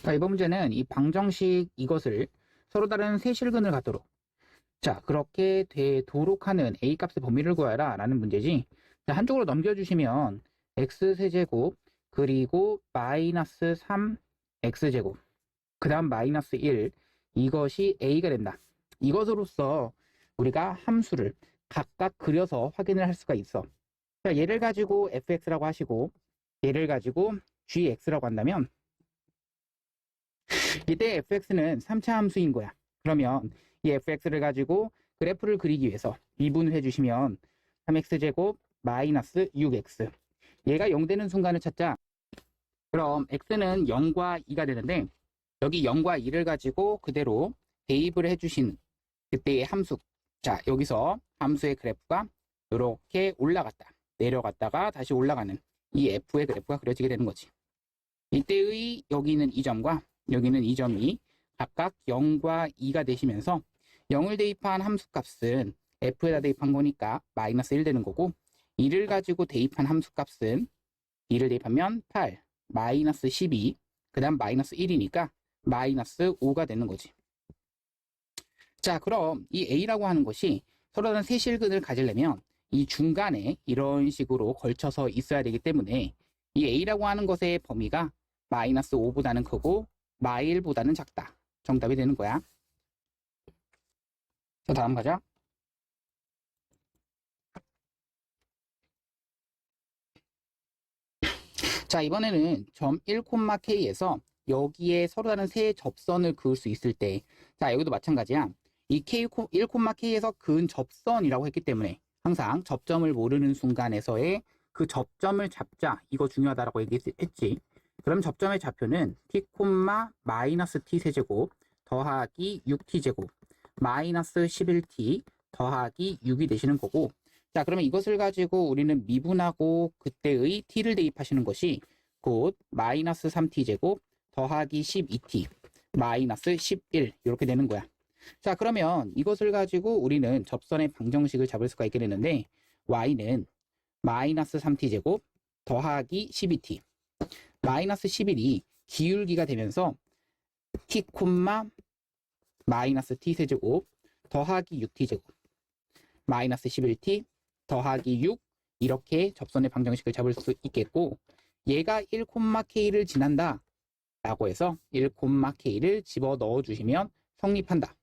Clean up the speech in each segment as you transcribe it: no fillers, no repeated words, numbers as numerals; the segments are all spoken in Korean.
자, 이번 문제는 이 방정식 이것을 서로 다른 세 실근을 갖도록, 자, 그렇게 되도록 하는 a 값의 범위를 구하라 라는 문제지. 자, 한쪽으로 넘겨주시면 x세제곱 그리고 마이너스 3x제곱 그 다음 마이너스 1, 이것이 a가 된다. 이것으로써 우리가 함수를 각각 그려서 확인을 할 수가 있어. 자, 얘를 가지고 fx라고 하시고 얘를 가지고 gx라고 한다면 이때 fx는 3차 함수인 거야. 그러면 이 fx를 가지고 그래프를 그리기 위해서 미분을 해주시면 3x제곱 마이너스 6x, 얘가 0 되는 순간을 찾자. 그럼 x는 0과 2가 되는데 여기 0과 2를 가지고 그대로 대입을 해주신 그때의 함수, 자, 여기서 함수의 그래프가 이렇게 올라갔다 내려갔다가 다시 올라가는 이 f의 그래프가 그려지게 되는 거지. 이때의 여기는 이 점과 여기는 이 점이 각각 0과 2가 되시면서 0을 대입한 함수값은 f에다 대입한 거니까 마이너스 1 되는 거고, 2를 가지고 대입한 함수값은 2를 대입하면 8, 마이너스 12, 그 다음 마이너스 1이니까 마이너스 5가 되는 거지. 자, 그럼 이 a라고 하는 것이 서로 다른 세 실근을 가지려면 이 중간에 이런 식으로 걸쳐서 있어야 되기 때문에 이 a라고 하는 것의 범위가 마이너스 5보다는 크고 마일보다는 작다. 정답이 되는 거야. 자, 다음 가자. 자, 이번에는 점 1,k에서 여기에 서로 다른 세 접선을 그을 수 있을 때, 자, 여기도 마찬가지야. 이 1,k에서 그은 접선이라고 했기 때문에 항상 접점을 모르는 순간에서의 그 접점을 잡자. 이거 중요하다라고 얘기했지. 그럼 접점의 좌표는 t, 마이너스 t 세제곱 더하기 6t제곱 마이너스 11t 더하기 6이 되시는 거고, 자, 그러면 이것을 가지고 우리는 미분하고 그때의 t를 대입하시는 것이 곧 마이너스 3t제곱 더하기 12t 마이너스 11 이렇게 되는 거야. 자, 그러면 이것을 가지고 우리는 접선의 방정식을 잡을 수가 있게 되는데 y는 마이너스 3t제곱 더하기 12t 마이너스 11이 기울기가 되면서 t, 마이너스 t 세제곱 더하기 6t제곱 마이너스 11t 더하기 6, 이렇게 접선의 방정식을 잡을 수 있겠고, 얘가 1,k를 지난다 라고 해서 1,k를 집어 넣어 주시면 성립한다.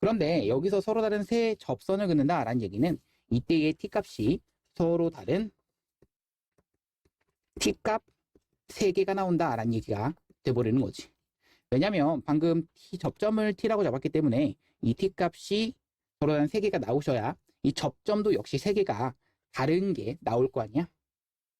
그런데 여기서 서로 다른 세 접선을 긋는다 라는 얘기는 이때의 t값이 서로 다른 t값 3개가 나온다 라는 얘기가 돼버리는 거지. 왜냐면 방금 접점을 t라고 잡았기 때문에 이 t값이 서로 다른 3개가 나오셔야 이 접점도 역시 3개가 다른 게 나올 거 아니야.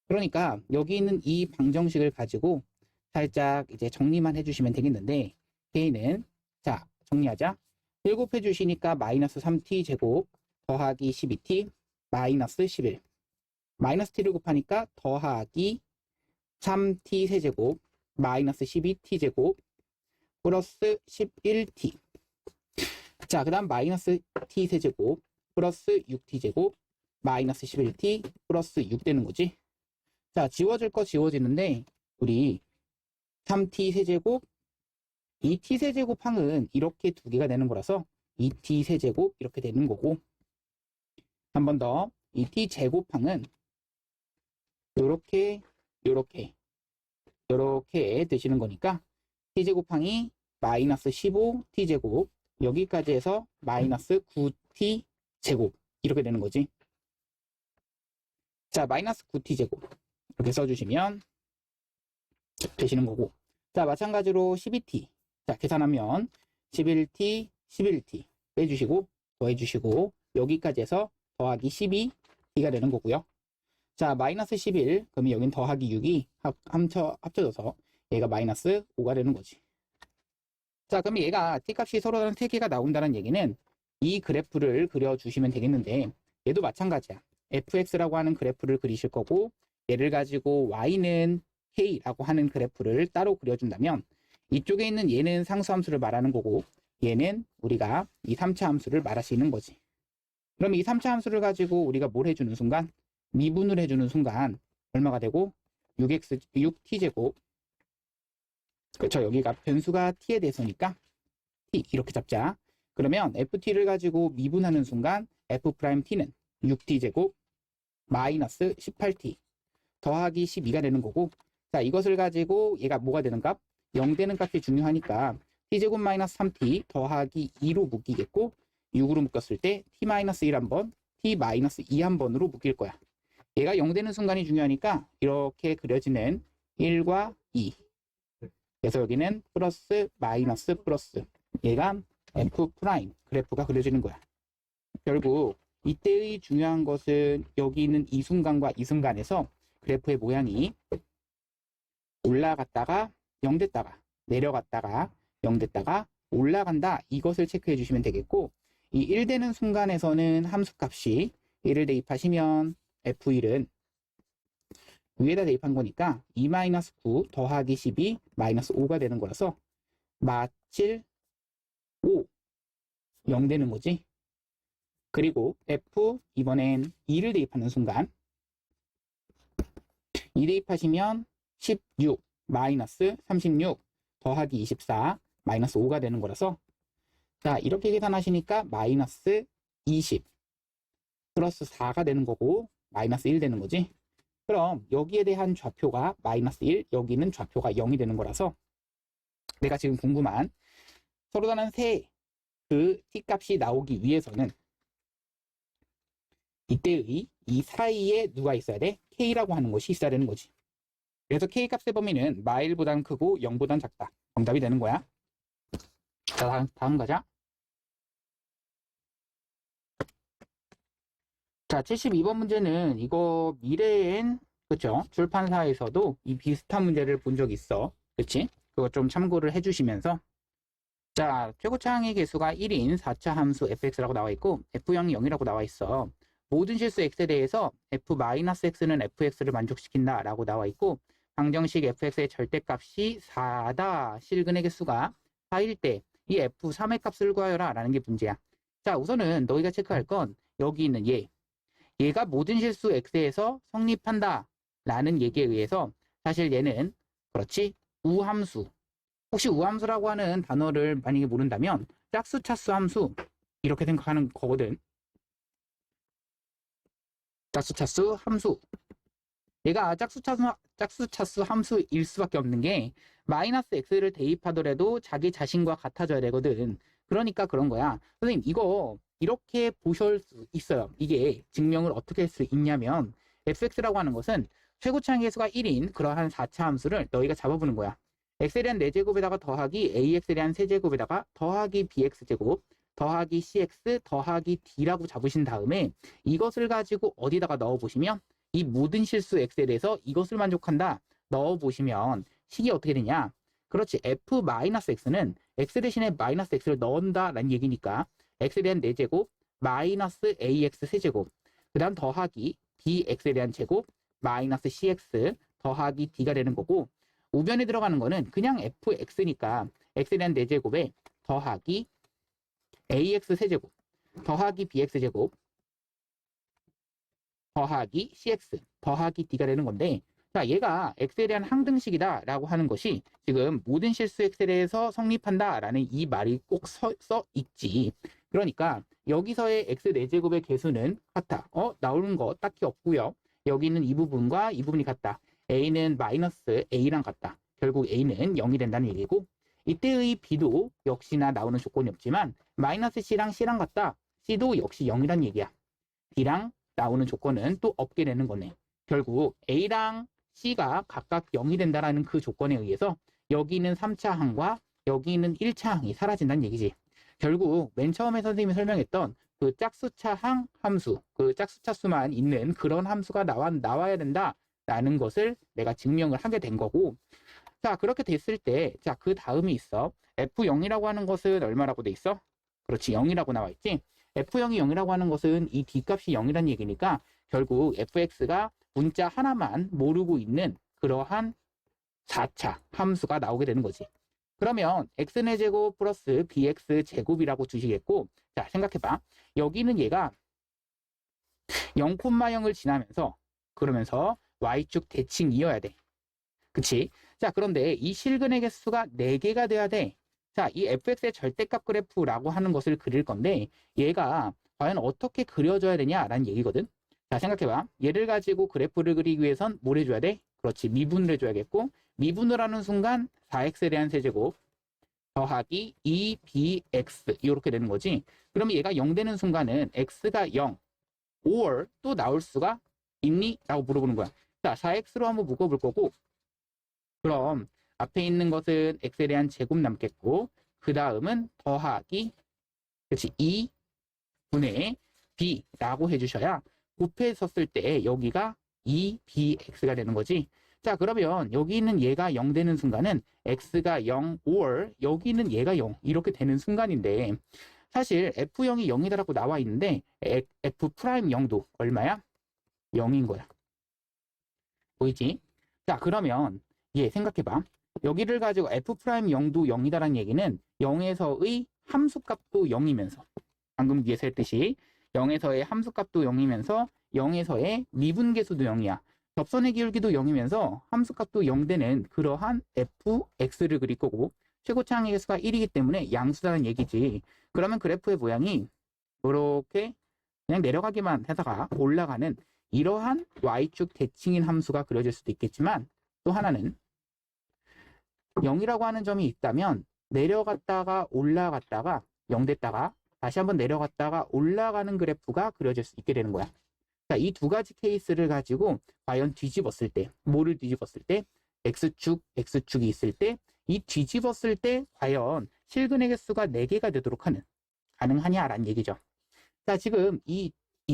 그러니까 여기 있는 이 방정식을 가지고 살짝 이제 정리만 해주시면 되겠는데, k는, 자, 정리하자. 1 곱해 주시니까 마이너스 3t 제곱 더하기 12t 마이너스 11, 마이너스 t를 곱하니까 더하기 3t 세제곱 마이너스 12t 제곱 플러스 11t, 자, 그 다음 마이너스 t 세제곱 플러스 6t 제곱 마이너스 11t 플러스 6 되는 거지. 자, 지워질 거 지워지는데 우리 3t 세제곱 2t 세제곱 항은 이렇게 두 개가 되는 거라서 2t 세제곱 이렇게 되는 거고, 한 번 더 2t 제곱항은 요렇게 되시는 거니까 t 제곱항이 마이너스 15t 제곱 여기까지 해서 마이너스 9t 제곱 이렇게 되는 거지. 자, 마이너스 9t 제곱 이렇게 써주시면 되시는 거고, 자, 마찬가지로 12t, 자, 계산하면 11t, 11t 빼주시고 더해주시고 여기까지 해서 더하기 12t가 되는 거고요. 자, 마이너스 11, 그러면 여긴 더하기 6이 합쳐져서 얘가 마이너스 5가 되는 거지. 자, 그럼 얘가 t값이 서로 다른 3개가 나온다는 얘기는 이 그래프를 그려주시면 되겠는데, 얘도 마찬가지야. fx라고 하는 그래프를 그리실 거고, 얘를 가지고 y는 k라고 하는 그래프를 따로 그려준다면 이쪽에 있는 얘는 상수함수를 말하는 거고 얘는 우리가 이 3차 함수를 말할 수 있는 거지. 그럼 이 3차 함수를 가지고 우리가 뭘 해주는 순간, 미분을 해주는 순간 얼마가 되고 6t제곱 그렇죠. 여기가 변수가 t에 대해서니까 t 이렇게 잡자. 그러면 ft를 가지고 미분하는 순간 f't는 6t제곱 마이너스 18t 더하기 12가 되는 거고, 자, 이것을 가지고 얘가 뭐가 되는 값? 0 되는 값이 중요하니까 t제곱 마이너스 3t 더하기 2로 묶이겠고, 6으로 묶었을 때 t 마이너스 1 한 번, t 마이너스 2 한 번으로 묶일 거야. 얘가 0 되는 순간이 중요하니까 이렇게 그려지는 1과 2. 그래서 여기는 플러스 마이너스 플러스. 얘가 f 프라임 그래프가 그려지는 거야. 결국 이때의 중요한 것은 여기 있는 이 순간과 이 순간에서 그래프의 모양이 올라갔다가 0 됐다가 내려갔다가 0 됐다가 올라간다, 이것을 체크해 주시면 되겠고, 이 1 되는 순간에서는 함수값이 1을 대입하시면 f1은 위에다 대입한 거니까 2-9 더하기 12 마이너스 5가 되는 거라서 마칠 5 0 되는 거지. 그리고 f 이번엔 2를 대입하는 순간 2 대입하시면 16 마이너스 36 더하기 24 마이너스 5가 되는 거라서, 자, 이렇게 계산하시니까 마이너스 20 플러스 4가 되는 거고 마이너스 1 되는 거지. 그럼 여기에 대한 좌표가 마이너스 1, 여기는 좌표가 0이 되는 거라서 내가 지금 궁금한 서로 다른 세 그 t값이 나오기 위해서는 이때의 이 사이에 누가 있어야 돼? k라고 하는 것이 있어야 되는 거지. 그래서 k 값의 범위는 마일보단 크고 0보단 작다. 정답이 되는 거야. 자, 다음 가자. 자, 72번 문제는 이거 미래엔, 그쵸? 출판사에서도 이 비슷한 문제를 본 적이 있어. 그치? 그거 좀 참고를 해주시면서, 자, 최고차항의 개수가 1인 4차 함수 fx라고 나와 있고 f형이 0이라고 나와 있어. 모든 실수 x에 대해서 f-x는 fx를 만족시킨다 라고 나와 있고, 방정식 fx의 절대값이 4다. 실근의 개수가 4일 때 이 f3의 값을 구하여라 라는 게 문제야. 자, 우선은 너희가 체크할 건 여기 있는 얘가 모든 실수 x에서 성립한다 라는 얘기에 의해서 사실 얘는, 그렇지, 우함수. 혹시 우함수라고 하는 단어를 만약에 모른다면 짝수 차수 함수 이렇게 생각하는 거거든. 짝수 차수 함수. 얘가 짝수 차수 함수일 수밖에 없는 게 마이너스 x를 대입하더라도 자기 자신과 같아져야 되거든. 그러니까 그런 거야. 선생님, 이거 이렇게 보실 수 있어요. 이게 증명을 어떻게 할 수 있냐면 fx라고 하는 것은 최고차항 계수가 1인 그러한 4차 함수를 너희가 잡아보는 거야. x에 대한 4제곱에다가 더하기 ax에 대한 세제곱에다가 더하기 bx제곱 더하기 cx 더하기 d라고 잡으신 다음에 이것을 가지고 어디다가 넣어보시면 이 모든 실수 x에 대해서 이것을 만족한다 넣어보시면 식이 어떻게 되냐. 그렇지, f-x는 x 대신에 마이너스 x를 넣는다 라는 얘기니까 x에 대한 4제곱 마이너스 ax 세제곱 그 다음 더하기 bx에 대한 제곱 마이너스 cx 더하기 d가 되는 거고, 우변에 들어가는 거는 그냥 fx니까 x에 대한 4제곱에 더하기 ax 세제곱 더하기 bx제곱 더하기 cx 더하기 d가 되는 건데, 자, 얘가 x에 대한 항등식이다 라고 하는 것이 지금 모든 실수 x에 대해서 성립한다 라는 이 말이 꼭 써 있지. 그러니까 여기서의 x 4제곱의 개수는 같아. 나오는 거 딱히 없고요. 여기 있는 이 부분과 이 부분이 같다. a는 마이너스 a랑 같다. 결국 a는 0이 된다는 얘기고, 이때의 b도 역시나 나오는 조건이 없지만 마이너스 c랑 c랑 같다. c도 역시 0이란 얘기야. d랑 나오는 조건은 또 없게 되는 거네. 결국 a랑 c가 각각 0이 된다라는 그 조건에 의해서 여기 있는 3차 항과 여기 있는 1차 항이 사라진다는 얘기지. 결국 맨 처음에 선생님이 설명했던 그 짝수차 항 함수, 그 짝수차수만 있는 그런 함수가 나와야 된다라는 것을 내가 증명을 하게 된 거고, 자, 그렇게 됐을 때, 자, 그 다음이 있어. f0이라고 하는 것은 얼마라고 돼 있어? 그렇지, 0이라고 나와 있지. f0이 0이라고 하는 것은 이 d값이 0이라는 얘기니까 결국 fx가 문자 하나만 모르고 있는 그러한 4차 함수가 나오게 되는 거지. 그러면 x의 제곱 플러스 bx 제곱이라고 주시겠고, 자, 생각해봐. 여기는 얘가 0,0을 지나면서 그러면서 y축 대칭이어야 돼. 그치? 자, 그런데 이 실근의 개수가 4개가 돼야 돼. 자, 이 fx의 절대값 그래프라고 하는 것을 그릴 건데 얘가 과연 어떻게 그려져야 되냐라는 얘기거든. 자, 생각해봐. 얘를 가지고 그래프를 그리기 위해선 뭘 해줘야 돼? 그렇지, 미분을 해줘야겠고 미분을 하는 순간 4x에 대한 세제곱 더하기 2bx 이렇게 되는 거지. 그러면 얘가 0 되는 순간은 x가 0 or 또 나올 수가 있니? 라고 물어보는 거야. 자, 4x로 한번 묶어볼 거고 그럼 앞에 있는 것은 x에 대한 제곱 남겠고 그 다음은 더하기 그렇지 2분의 b라고 해주셔야 곱했었을 때 여기가 2bx가 되는 거지. 자, 그러면 여기 있는 얘가 0 되는 순간은 x가 0 or 여기는 얘가 0 이렇게 되는 순간인데 사실 f0이 0이다라고 나와 있는데 f'0도 얼마야? 0인 거야. 보이지? 자, 그러면 얘 생각해봐. 여기를 가지고 f'0도 0이다라는 얘기는 0에서의 함수값도 0이면서 방금 위에서 했듯이 0에서의 함수값도 0이면서 0에서의 미분계수도 0이야. 접선의 기울기도 0이면서 함수값도 0 되는 그러한 fx를 그릴 거고 최고차항의 개수가 1이기 때문에 양수라는 얘기지. 그러면 그래프의 모양이 이렇게 그냥 내려가기만 하다가 올라가는 이러한 y축 대칭인 함수가 그려질 수도 있겠지만 또 하나는 0이라고 하는 점이 있다면 내려갔다가 올라갔다가 0 됐다가 다시 한번 내려갔다가 올라가는 그래프가 그려질 수 있게 되는 거야. 자, 이 두 가지 케이스를 가지고 과연 뒤집었을 때, 뭐를 뒤집었을 때, x축, x축이 있을 때, 이 뒤집었을 때 과연 실근의 개수가 4개가 되도록 하는, 가능하냐라는 얘기죠. 자, 지금 이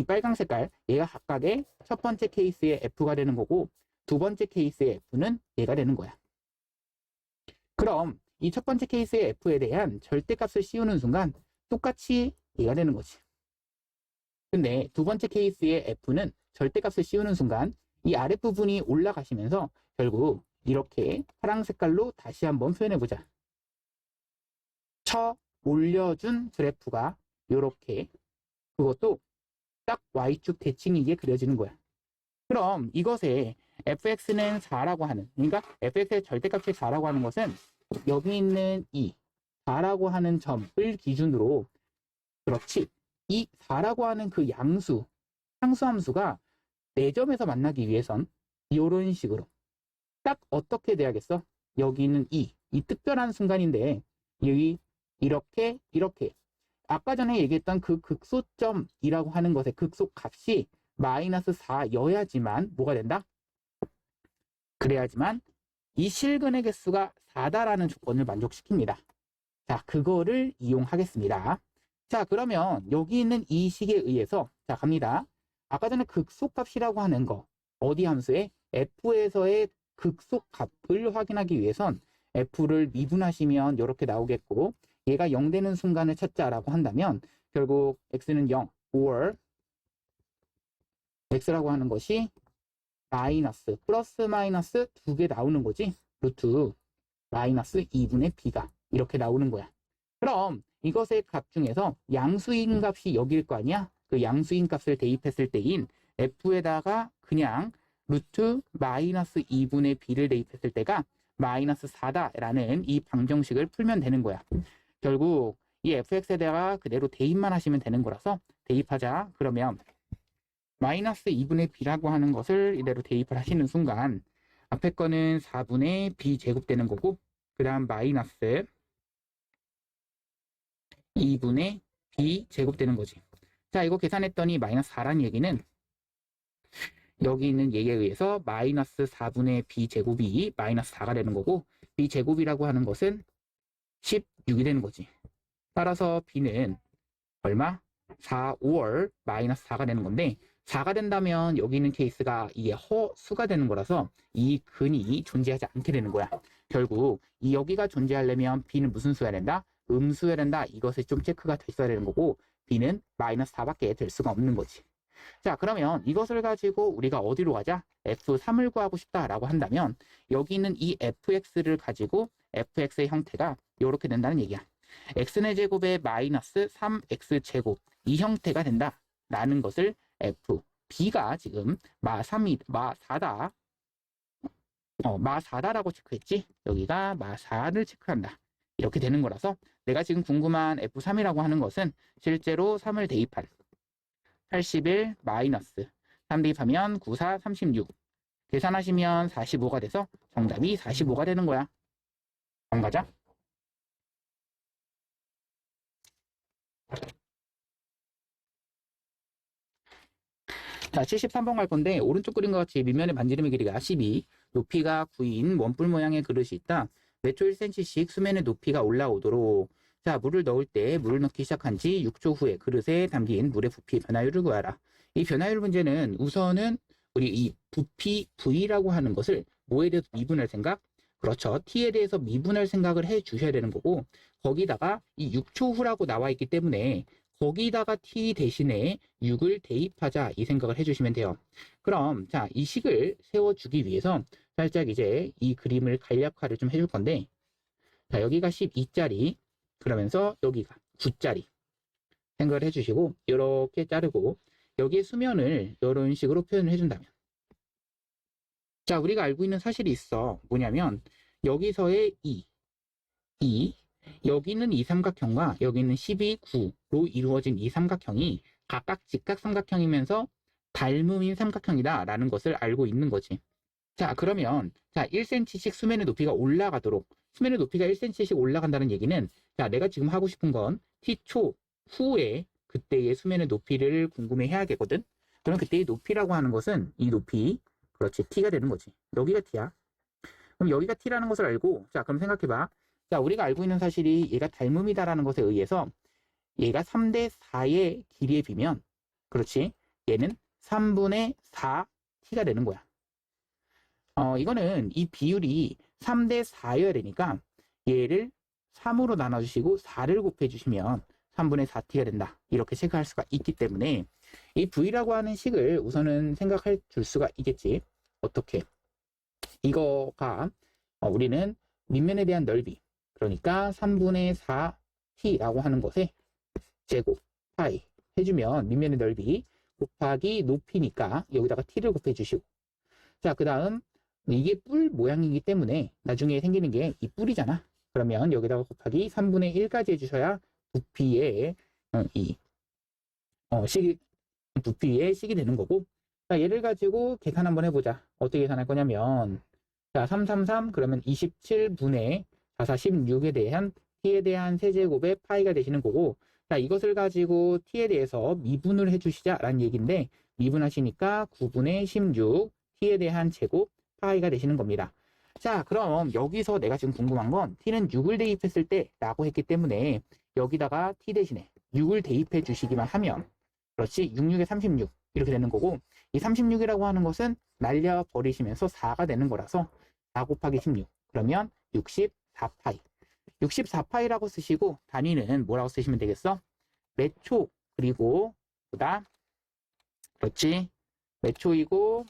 빨강 색깔, 얘가 각각의 첫 번째 케이스의 f가 되는 거고, 두 번째 케이스의 f는 얘가 되는 거야. 그럼 이 첫 번째 케이스의 f에 대한 절대값을 씌우는 순간 똑같이 얘가 되는 거지. 근데 두 번째 케이스의 f는 절대값을 씌우는 순간 이 아랫부분이 올라가시면서 결국 이렇게 파란 색깔로 다시 한번 표현해보자. 쳐 올려준 그래프가 이렇게 그것도 딱 y축 대칭이게 그려지는 거야. 그럼 이것에 fx는 4라고 하는 그러니까 fx의 절대값이 4라고 하는 것은 여기 있는 이 4라고 하는 점을 기준으로 그렇지 이 4라고 하는 그 양수 상수함수가 4점에서 만나기 위해선 이런 식으로 딱 어떻게 돼야겠어? 여기 있는 이 특별한 순간인데 여기 이렇게 아까 전에 얘기했던 그 극소점이라고 하는 것의 극소값이 마이너스 4여야지만 뭐가 된다? 그래야지만 이 실근의 개수가 4다라는 조건을 만족시킵니다. 자, 그거를 이용하겠습니다. 자, 그러면 여기 있는 이 식에 의해서 자, 갑니다. 아까 전에 극소값이라고 하는 거 어디 함수에 f에서의 극소값을 확인하기 위해선 f를 미분하시면 이렇게 나오겠고 얘가 0 되는 순간을 찾자라고 한다면 결국 x는 0 or x라고 하는 것이 마이너스 플러스 마이너스 2개 나오는 거지. 루트 마이너스 2분의 b가 이렇게 나오는 거야. 그럼 이것의 값 중에서 양수인 값이 여기일 거 아니야? 그 양수인 값을 대입했을 때인 f에다가 그냥 루트 마이너스 2분의 b를 대입했을 때가 마이너스 4다라는 이 방정식을 풀면 되는 거야. 결국 이 fx에다가 그대로 대입만 하시면 되는 거라서 대입하자. 그러면 마이너스 2분의 b라고 하는 것을 이대로 대입을 하시는 순간 앞에 거는 4분의 b 제곱 되는 거고 그 다음 마이너스 2분의 b 제곱 되는 거지. 자, 이거 계산했더니 마이너스 4라는 얘기는 여기 있는 얘에 의해서 마이너스 4분의 b 제곱이 마이너스 4가 되는 거고 b 제곱이라고 하는 것은 16이 되는 거지. 따라서 b는 얼마? 4, 5월 마이너스 4가 되는 건데 4가 된다면 여기 있는 케이스가 이게 허수가 되는 거라서 이 근이 존재하지 않게 되는 거야. 결국 이 여기가 존재하려면 b는 무슨 수여야 된다? 음수여야 된다. 이것을 좀 체크가 됐어야 되는 거고 b는 마이너스 4밖에 될 수가 없는 거지. 자, 그러면 이것을 가지고 우리가 어디로 가자? f3을 구하고 싶다라고 한다면 여기 있는 이 fx를 가지고 fx의 형태가 이렇게 된다는 얘기야. x의 제곱에 마이너스 3x 제곱 이 형태가 된다라는 것을 f b가 지금 마 4다 마4다라고 체크했지? 여기가 마4를 체크한다. 이렇게 되는 거라서 내가 지금 궁금한 F3이라고 하는 것은 실제로 3을 대입한 81 마이너스 3 대입하면 94, 36 계산하시면 45가 돼서 정답이 45가 되는 거야. 안 가자? 자, 73번 갈 건데 오른쪽 그림과 같이 밑면의 반지름의 길이가 12, 높이가 9인 원뿔 모양의 그릇이 있다. 매초 1cm씩 수면의 높이가 올라오도록 자, 물을 넣을 때 물을 넣기 시작한 지 6초 후에 그릇에 담긴 물의 부피 변화율을 구하라. 이 변화율 문제는 우선은 우리 이 부피 V라고 하는 것을 뭐에 대해서 미분할 생각? 그렇죠. T에 대해서 미분할 생각을 해 주셔야 되는 거고 거기다가 이 6초 후라고 나와 있기 때문에 거기다가 t 대신에 6을 대입하자 이 생각을 해주시면 돼요. 그럼 자, 이 식을 세워주기 위해서 살짝 이제 이 그림을 간략화를 좀 해줄 건데 자, 여기가 12짜리 그러면서 여기가 9짜리 생각을 해주시고 이렇게 자르고 여기에 수면을 이런 식으로 표현을 해준다면 자, 우리가 알고 있는 사실이 있어. 뭐냐면 여기서의 2 여기는 이 삼각형과 여기는 12, 9로 이루어진 이 삼각형이 각각 직각삼각형이면서 닮음인 삼각형이다 라는 것을 알고 있는 거지. 자, 그러면 자 1cm씩 수면의 높이가 올라가도록 수면의 높이가 1cm씩 올라간다는 얘기는 자, 내가 지금 하고 싶은 건 t초 후에 그때의 수면의 높이를 궁금해 해야겠거든. 그럼 그때의 높이라고 하는 것은 이 높이 그렇지 t가 되는 거지. 여기가 t야. 그럼 여기가 t라는 것을 알고 자, 그럼 생각해봐. 자, 우리가 알고 있는 사실이 얘가 닮음이다라는 것에 의해서 얘가 3대 4의 길이에 비면 그렇지 얘는 3분의 4t가 되는 거야. 이거는 이 비율이 3대 4여야 되니까 얘를 3으로 나눠주시고 4를 곱해주시면 3분의 4t가 된다. 이렇게 체크할 수가 있기 때문에 이 v라고 하는 식을 우선은 생각해 줄 수가 있겠지. 어떻게? 이거가 우리는 밑면에 대한 넓이 그러니까 3분의 4t라고 하는 것에 제곱 파이 해주면 밑면의 넓이 곱하기 높이니까 여기다가 t를 곱해주시고 자, 그 다음 이게 뿔 모양이기 때문에 나중에 생기는 게 이 뿔이잖아. 그러면 여기다가 곱하기 3분의 1까지 해주셔야 부피의 식이 부피의 식이 되는 거고 자, 얘를 가지고 계산 한번 해보자. 어떻게 계산할 거냐면 자, 333 그러면 27분의 446에 대한 t에 대한 세제곱의 파이가 되시는 거고 자, 이것을 가지고 t에 대해서 미분을 해주시자라는 얘기인데 미분하시니까 9분의 16 t에 대한 제곱 파이가 되시는 겁니다. 자, 그럼 여기서 내가 지금 궁금한 건 t는 6을 대입했을 때 라고 했기 때문에 여기다가 t 대신에 6을 대입해 주시기만 하면 그렇지 66에 36 이렇게 되는 거고 이 36이라고 하는 것은 날려버리시면서 4가 되는 거라서 4 곱하기 16 그러면 64파이 64파이라고 쓰시고 단위는 뭐라고 쓰시면 되겠어? 매초 그리고 보다 그렇지 매초이고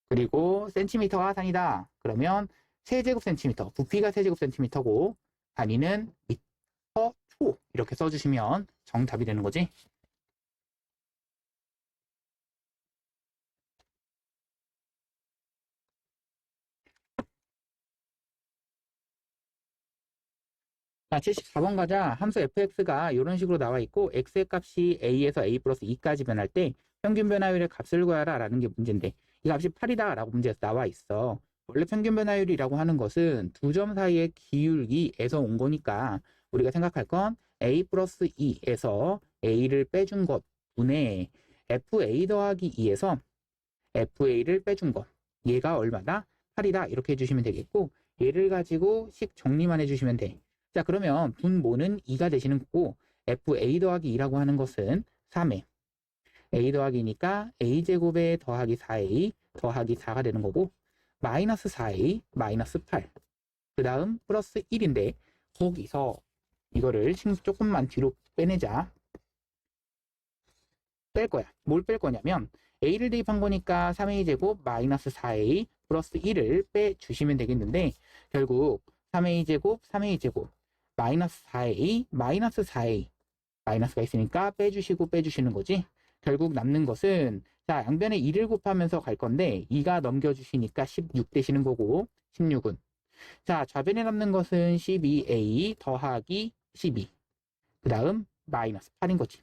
그리고 센티미터가 단위다. 그러면 세제곱 센티미터 부피가 세제곱 센티미터고 단위는 미터 초 이렇게 써주시면 정답이 되는 거지. 자, 74번 가자. 함수 fx가 이런 식으로 나와 있고 x의 값이 a에서 a 플러스 2까지 변할 때 평균 변화율의 값을 구하라 라는 게 문제인데 이 값이 8이다 라고 문제에서 나와 있어. 원래 평균 변화율이라고 하는 것은 두 점 사이의 기울기에서 온 거니까 우리가 생각할 건 a 플러스 2에서 a를 빼준 것 분의 fa 더하기 2에서 fa를 빼준 것 얘가 얼마다? 8이다 이렇게 해주시면 되겠고 얘를 가지고 식 정리만 해주시면 돼. 자, 그러면 분모는 2가 되시는 거고 fa 더하기 2라고 하는 것은 3에 a 더하기 2니까 a제곱에 더하기 4a 더하기 4가 되는 거고 마이너스 4a 마이너스 8 그 다음 플러스 1인데 거기서 이거를 조금만 뒤로 빼내자. 뺄 거야. 뭘 뺄 거냐면 a를 대입한 거니까 3a 제곱 마이너스 4a 플러스 1을 빼주시면 되겠는데 결국 3a 제곱 3a 제곱 마이너스 4a 마이너스 4a 마이너스가 있으니까 빼주시고 빼주시는 거지. 결국 남는 것은 자, 양변에 2를 곱하면서 갈 건데 2가 넘겨주시니까 16 되시는 거고 16은 자, 좌변에 남는 것은 12a 더하기 12 그 다음 마이너스 8인 거지.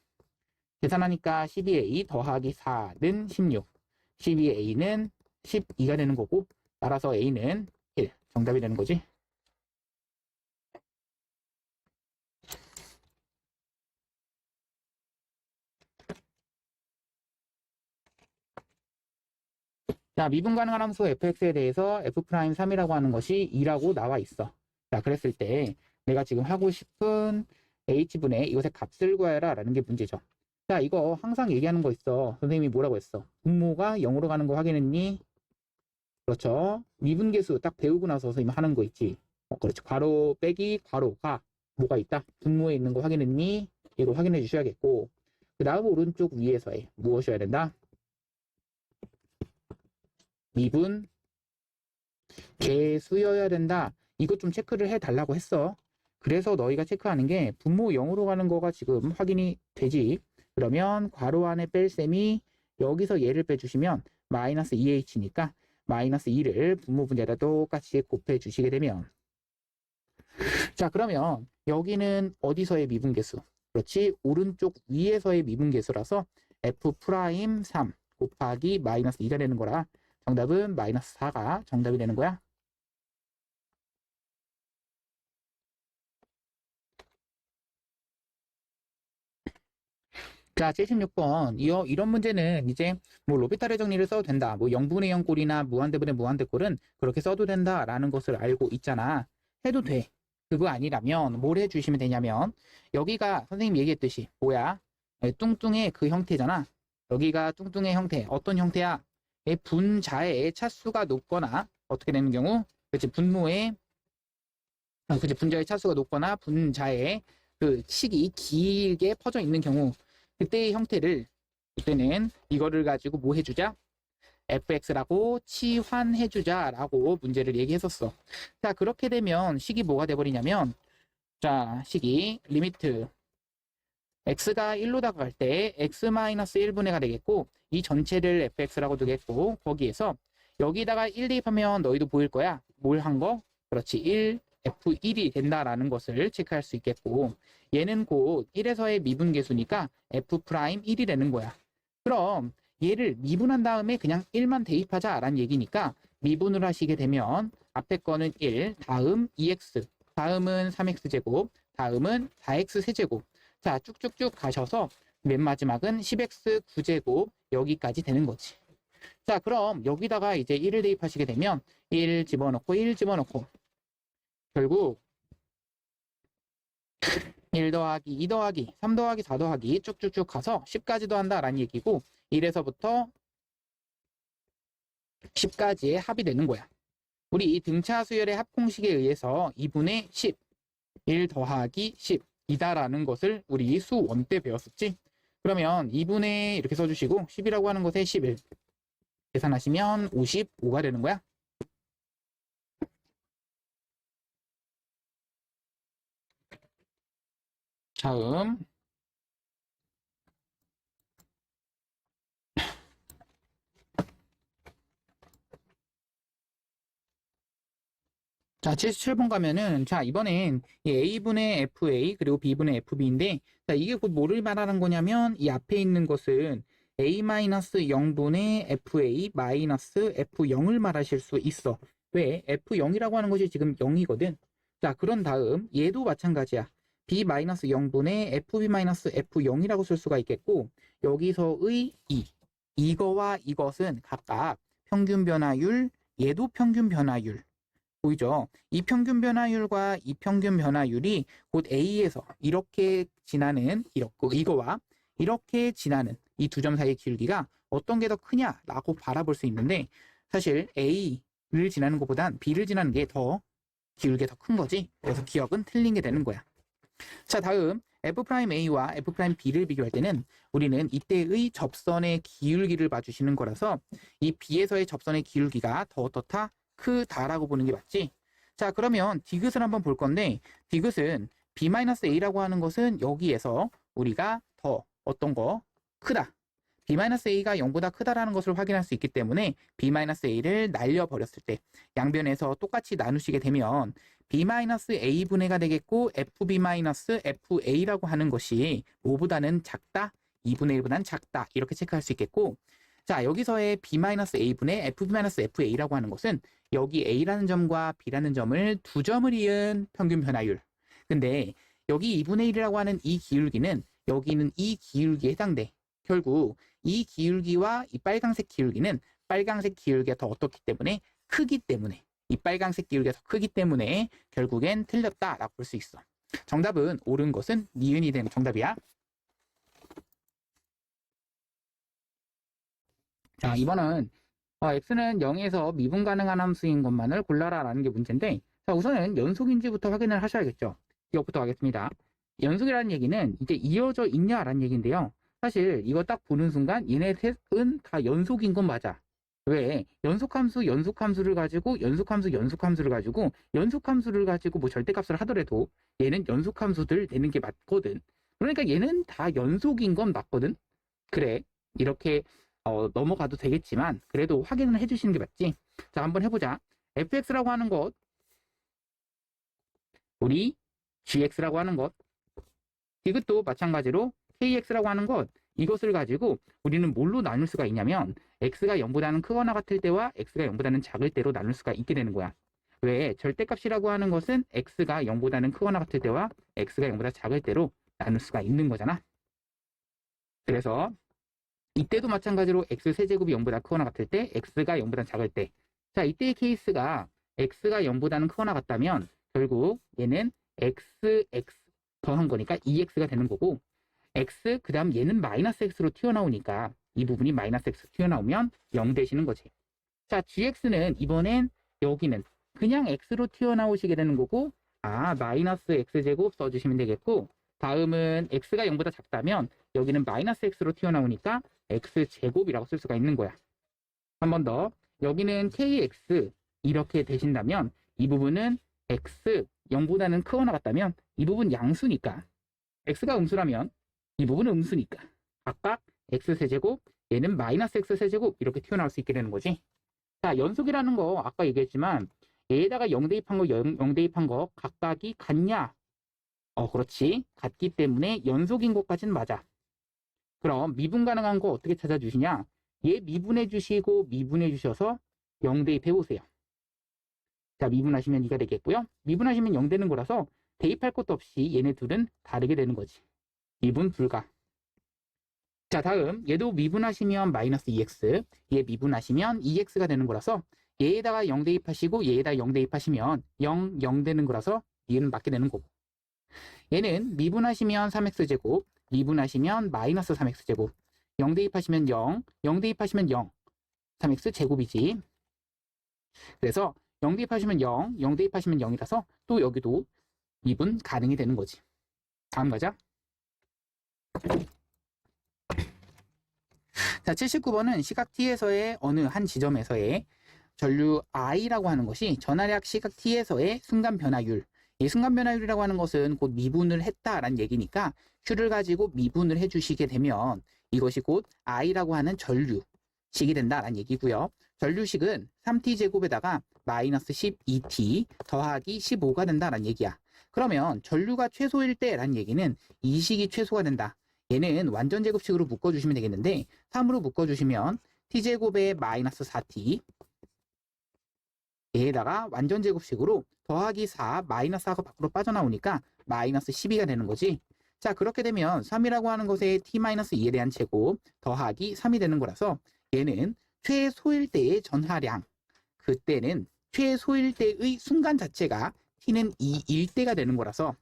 계산하니까 12a 더하기 4는 16 12a는 12가 되는 거고 따라서 a는 1 정답이 되는 거지. 자, 미분 가능한 함수 fx에 대해서 f'3이라고 하는 것이 2라고 나와 있어. 자, 그랬을 때 내가 지금 하고 싶은 h분의 이것의 값을 구해라 라는 게 문제죠. 자, 이거 항상 얘기하는 거 있어. 선생님이 뭐라고 했어? 분모가 0으로 가는 거 확인했니? 그렇죠. 미분계수 딱 배우고 나서 선생님 하는 거 있지. 그렇죠. 괄호 빼기 괄호가 뭐가 있다? 분모에 있는 거 확인했니? 이거 확인해 주셔야겠고 그 다음 오른쪽 위에서의 무엇이어야 된다? 미분 계수여야 된다. 이것 좀 체크를 해달라고 했어. 그래서 너희가 체크하는 게 분모 0으로 가는 거가 지금 확인이 되지. 그러면 괄호 안에 뺄 셈이 여기서 얘를 빼주시면 마이너스 2h니까 마이너스 2를 분모 분자에다 똑같이 곱해 주시게 되면 자, 그러면 여기는 어디서의 미분계수? 그렇지. 오른쪽 위에서의 미분계수라서 f'3 곱하기 마이너스 2가 되는 거라 정답은 마이너스 4가 정답이 되는 거야. 자, 76번. 이런 문제는 이제 뭐 로피탈의 정리를 써도 된다. 뭐 0분의 0 꼴이나 무한대분의 무한대 꼴은 그렇게 써도 된다라는 것을 알고 있잖아. 해도 돼. 그거 아니라면 뭘 해주시면 되냐면 여기가 선생님 얘기했듯이 뭐야? 뚱뚱의 그 형태잖아. 여기가 뚱뚱의 형태. 어떤 형태야? 분자의 차수가 높거나 어떻게 되는 경우? 그렇지. 그렇지. 분자의 차수가 높거나 분자의 그 식이 길게 퍼져 있는 경우 그때의 형태를 그때는 이거를 가지고 뭐 해주자? fx라고 치환해주자라고 문제를 얘기했었어. 자, 그렇게 되면 식이 뭐가 돼버리냐면 자, 식이 리미트 x가 1로 다가갈 때 x-1분의가 되겠고 이 전체를 fx라고 두겠고 거기에서 여기다가 1 대입하면 너희도 보일 거야. 뭘 한 거? 그렇지. 1 f1이 된다라는 것을 체크할 수 있겠고 얘는 곧 1에서의 미분계수니까 f'1이 되는 거야. 그럼 얘를 미분한 다음에 그냥 1만 대입하자라는 얘기니까 미분을 하시게 되면 앞에 거는 1, 다음 2x, 다음은 3x제곱, 다음은 4x 세제곱. 자, 쭉쭉쭉 가셔서 맨 마지막은 10x 9제곱 여기까지 되는 거지. 자, 그럼 여기다가 이제 1을 대입하시게 되면 1 집어넣고 1 집어넣고 결국 1 더하기 2 더하기 3 더하기 4 더하기 쭉쭉쭉 가서 10까지도 한다라는 얘기고 1에서부터 10까지의 합이 되는 거야. 우리 이 등차 수열의 합공식에 의해서 2분의 10, 1 더하기 10 이다라는 것을 우리 수원 때 배웠었지. 그러면 2분의 이렇게 써주시고 10이라고 하는 것에 11 계산하시면 55가 되는 거야. 다음 자, 77번 가면은 자, 이번엔 이 A분의 FA 그리고 B분의 FB인데 자, 이게 곧 뭐를 말하는 거냐면 이 앞에 있는 것은 A-0분의 FA 마이너스 F0을 말하실 수 있어. 왜? F0이라고 하는 것이 지금 0이거든. 자, 그런 다음 얘도 마찬가지야. B-0분의 FB-F0이라고 쓸 수가 있겠고 여기서의 이거와 이것은 각각 평균 변화율, 얘도 평균 변화율 보이죠? 이 평균 변화율과 이 평균 변화율이 곧 A에서 이렇게 지나는 이거와 이렇게 지나는 이 두 점 사이의 기울기가 어떤 게 더 크냐라고 바라볼 수 있는데 사실 A를 지나는 것보단 B를 지나는 게 더 기울기가 더 큰 거지. 그래서 기억은 틀린 게 되는 거야. 자, 다음 F'A와 F'B를 비교할 때는 우리는 이때의 접선의 기울기를 봐주시는 거라서 이 B에서의 접선의 기울기가 더 어떻다? 크다라고 보는 게 맞지? 자, 그러면 디귿을 한번 볼 건데 디귿은 B-A라고 하는 것은 여기에서 우리가 더 어떤 거? 크다. b-a가 0보다 크다라는 것을 확인할 수 있기 때문에 b-a를 날려버렸을 때 양변에서 똑같이 나누시게 되면 b-a분의가 되겠고 fb-fa라고 하는 것이 뭐보다는 작다? 2분의 1보다는 작다. 이렇게 체크할 수 있겠고, 자, 여기서의 b-a분의 fb-fa라고 하는 것은 여기 a라는 점과 b라는 점을 두 점을 이은 평균 변화율. 근데 여기 2분의 1이라고 하는 이 기울기는 여기는 이 기울기에 해당돼. 결국 이 기울기와 이 빨간색 기울기는 빨간색 기울기가 더 어떻기 때문에 크기 때문에 이 빨간색 기울기가 더 크기 때문에 결국엔 틀렸다라고 볼 수 있어. 정답은 옳은 것은 니은이 되는 정답이야. 자, 이번은 x는 0에서 미분 가능한 함수인 것만을 골라라 라는 게 문제인데, 자, 우선은 연속인지부터 확인을 하셔야겠죠. 이것부터 하겠습니다. 연속이라는 얘기는 이제 이어져 있냐라는 얘기인데요. 사실 이거 딱 보는 순간 얘네 셋은 다 연속인 건 맞아. 왜? 연속함수를 가지고 연속함수를 가지고 뭐 절대값을 하더라도 얘는 연속함수들 되는 게 맞거든. 그러니까 얘는 다 연속인 건 맞거든. 그래. 이렇게 넘어가도 되겠지만 그래도 확인을 해주시는 게 맞지. 자, 한번 해보자. fx라고 하는 것, 우리 gx라고 하는 것, 이것도 마찬가지로 kx라고 하는 것, 이것을 가지고 우리는 뭘로 나눌 수가 있냐면 x가 0보다는 크거나 같을 때와 x가 0보다는 작을 때로 나눌 수가 있게 되는 거야. 왜? 절대값이라고 하는 것은 x가 0보다는 크거나 같을 때와 x가 0보다 작을 때로 나눌 수가 있는 거잖아. 그래서 이때도 마찬가지로 x세제곱이 0보다 크거나 같을 때, x가 0보다 작을 때. 자, 이때의 케이스가 x가 0보다는 크거나 같다면 결국 얘는 x 더한 거니까 2x가 되는 거고, x 그 다음 얘는 마이너스 x로 튀어나오니까 이 부분이 마이너스 x 튀어나오면 0 되시는 거지. 자, gx는 이번엔 여기는 그냥 x로 튀어나오시게 되는 거고, 마이너스 x제곱 써주시면 되겠고, 다음은 x가 0보다 작다면 여기는 마이너스 x로 튀어나오니까 x제곱이라고 쓸 수가 있는 거야. 한 번 더. 여기는 kx 이렇게 되신다면 이 부분은 x 0보다는 크거나 같다면 이 부분 양수니까 x가 음수라면 이 부분은 음수니까 각각 x세제곱 얘는 마이너스 x세제곱 이렇게 튀어나올 수 있게 되는 거지. 자, 연속이라는 거 아까 얘기했지만 얘에다가 0 대입한 거 0 대입한 거 각각이 같냐? 그렇지. 같기 때문에 연속인 것까지는 맞아. 그럼 미분 가능한 거 어떻게 찾아주시냐? 얘 미분해 주시고 미분해 주셔서 0 대입해 보세요. 자, 미분하시면 2가 되겠고요. 미분하시면 0 되는 거라서 대입할 것도 없이 얘네 둘은 다르게 되는 거지. 미분 불가. 자, 다음 얘도 미분하시면 마이너스 2x, 얘 미분하시면 2x가 되는 거라서 얘에다가 0 대입하시고 얘에다 0 대입하시면 0, 0 되는 거라서 얘는 맞게 되는 거고. 얘는 미분하시면 3x제곱, 미분하시면 마이너스 3x제곱, 0 대입하시면 0, 0 대입하시면 0, 3x제곱이지. 그래서 0 대입하시면 0, 0 대입하시면 0이라서 또 여기도 미분 가능이 되는 거지. 다음 가자. 자, 79번은 시각 T에서의 어느 한 지점에서의 전류 I라고 하는 것이 전하력 시각 T에서의 순간 변화율. 이 순간 변화율이라고 하는 것은 곧 미분을 했다라는 얘기니까 Q를 가지고 미분을 해주시게 되면 이것이 곧 I라고 하는 전류식이 된다라는 얘기고요. 전류식은 3T제곱에다가 마이너스 12T 더하기 15가 된다라는 얘기야. 그러면 전류가 최소일 때라는 얘기는 이 식이 최소가 된다. 얘는 완전 제곱식으로 묶어주시면 되겠는데 3으로 묶어주시면 t제곱에 마이너스 4t 얘에다가 완전 제곱식으로 더하기 4 마이너스 4가 밖으로 빠져나오니까 마이너스 12가 되는 거지. 자, 그렇게 되면 3이라고 하는 것에 t-2에 대한 제곱 더하기 3이 되는 거라서 얘는 최소일 때의 전하량, 그때는 최소일 때의 순간 자체가 t는 2일 때가 되는 거라서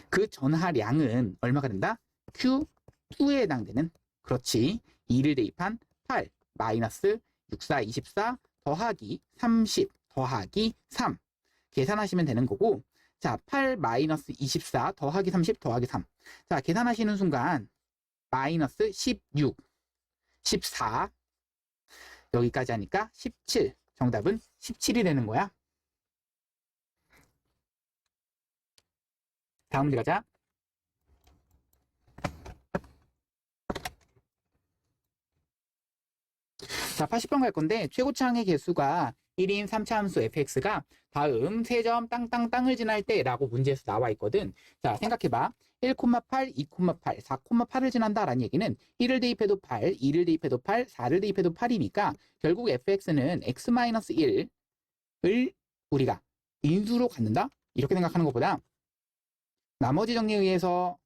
그 전하량은 얼마가 된다? Q2에 해당되는, 그렇지, 2를 대입한 8 마이너스 6, 4, 24 더하기 30 더하기 3 계산하시면 되는 거고, 자, 8 마이너스 24 더하기 30 더하기 3. 자, 계산하시는 순간 마이너스 16, 14 여기까지 하니까 17. 정답은 17이 되는 거야. 다음 문제 가자. 자, 80번 갈 건데 최고차항의 개수가 1인 3차 함수 fx가 다음 세 점 땅땅땅을 지날 때라고 문제에서 나와 있거든. 자, 생각해봐. 1,8, 2,8, 4,8을 지난다라는 얘기는 1을 대입해도 8, 2를 대입해도 8, 4를 대입해도 8이니까 결국 fx는 x-1을 우리가 인수로 갖는다? 이렇게 생각하는 것보다 나머지 정리에 의해서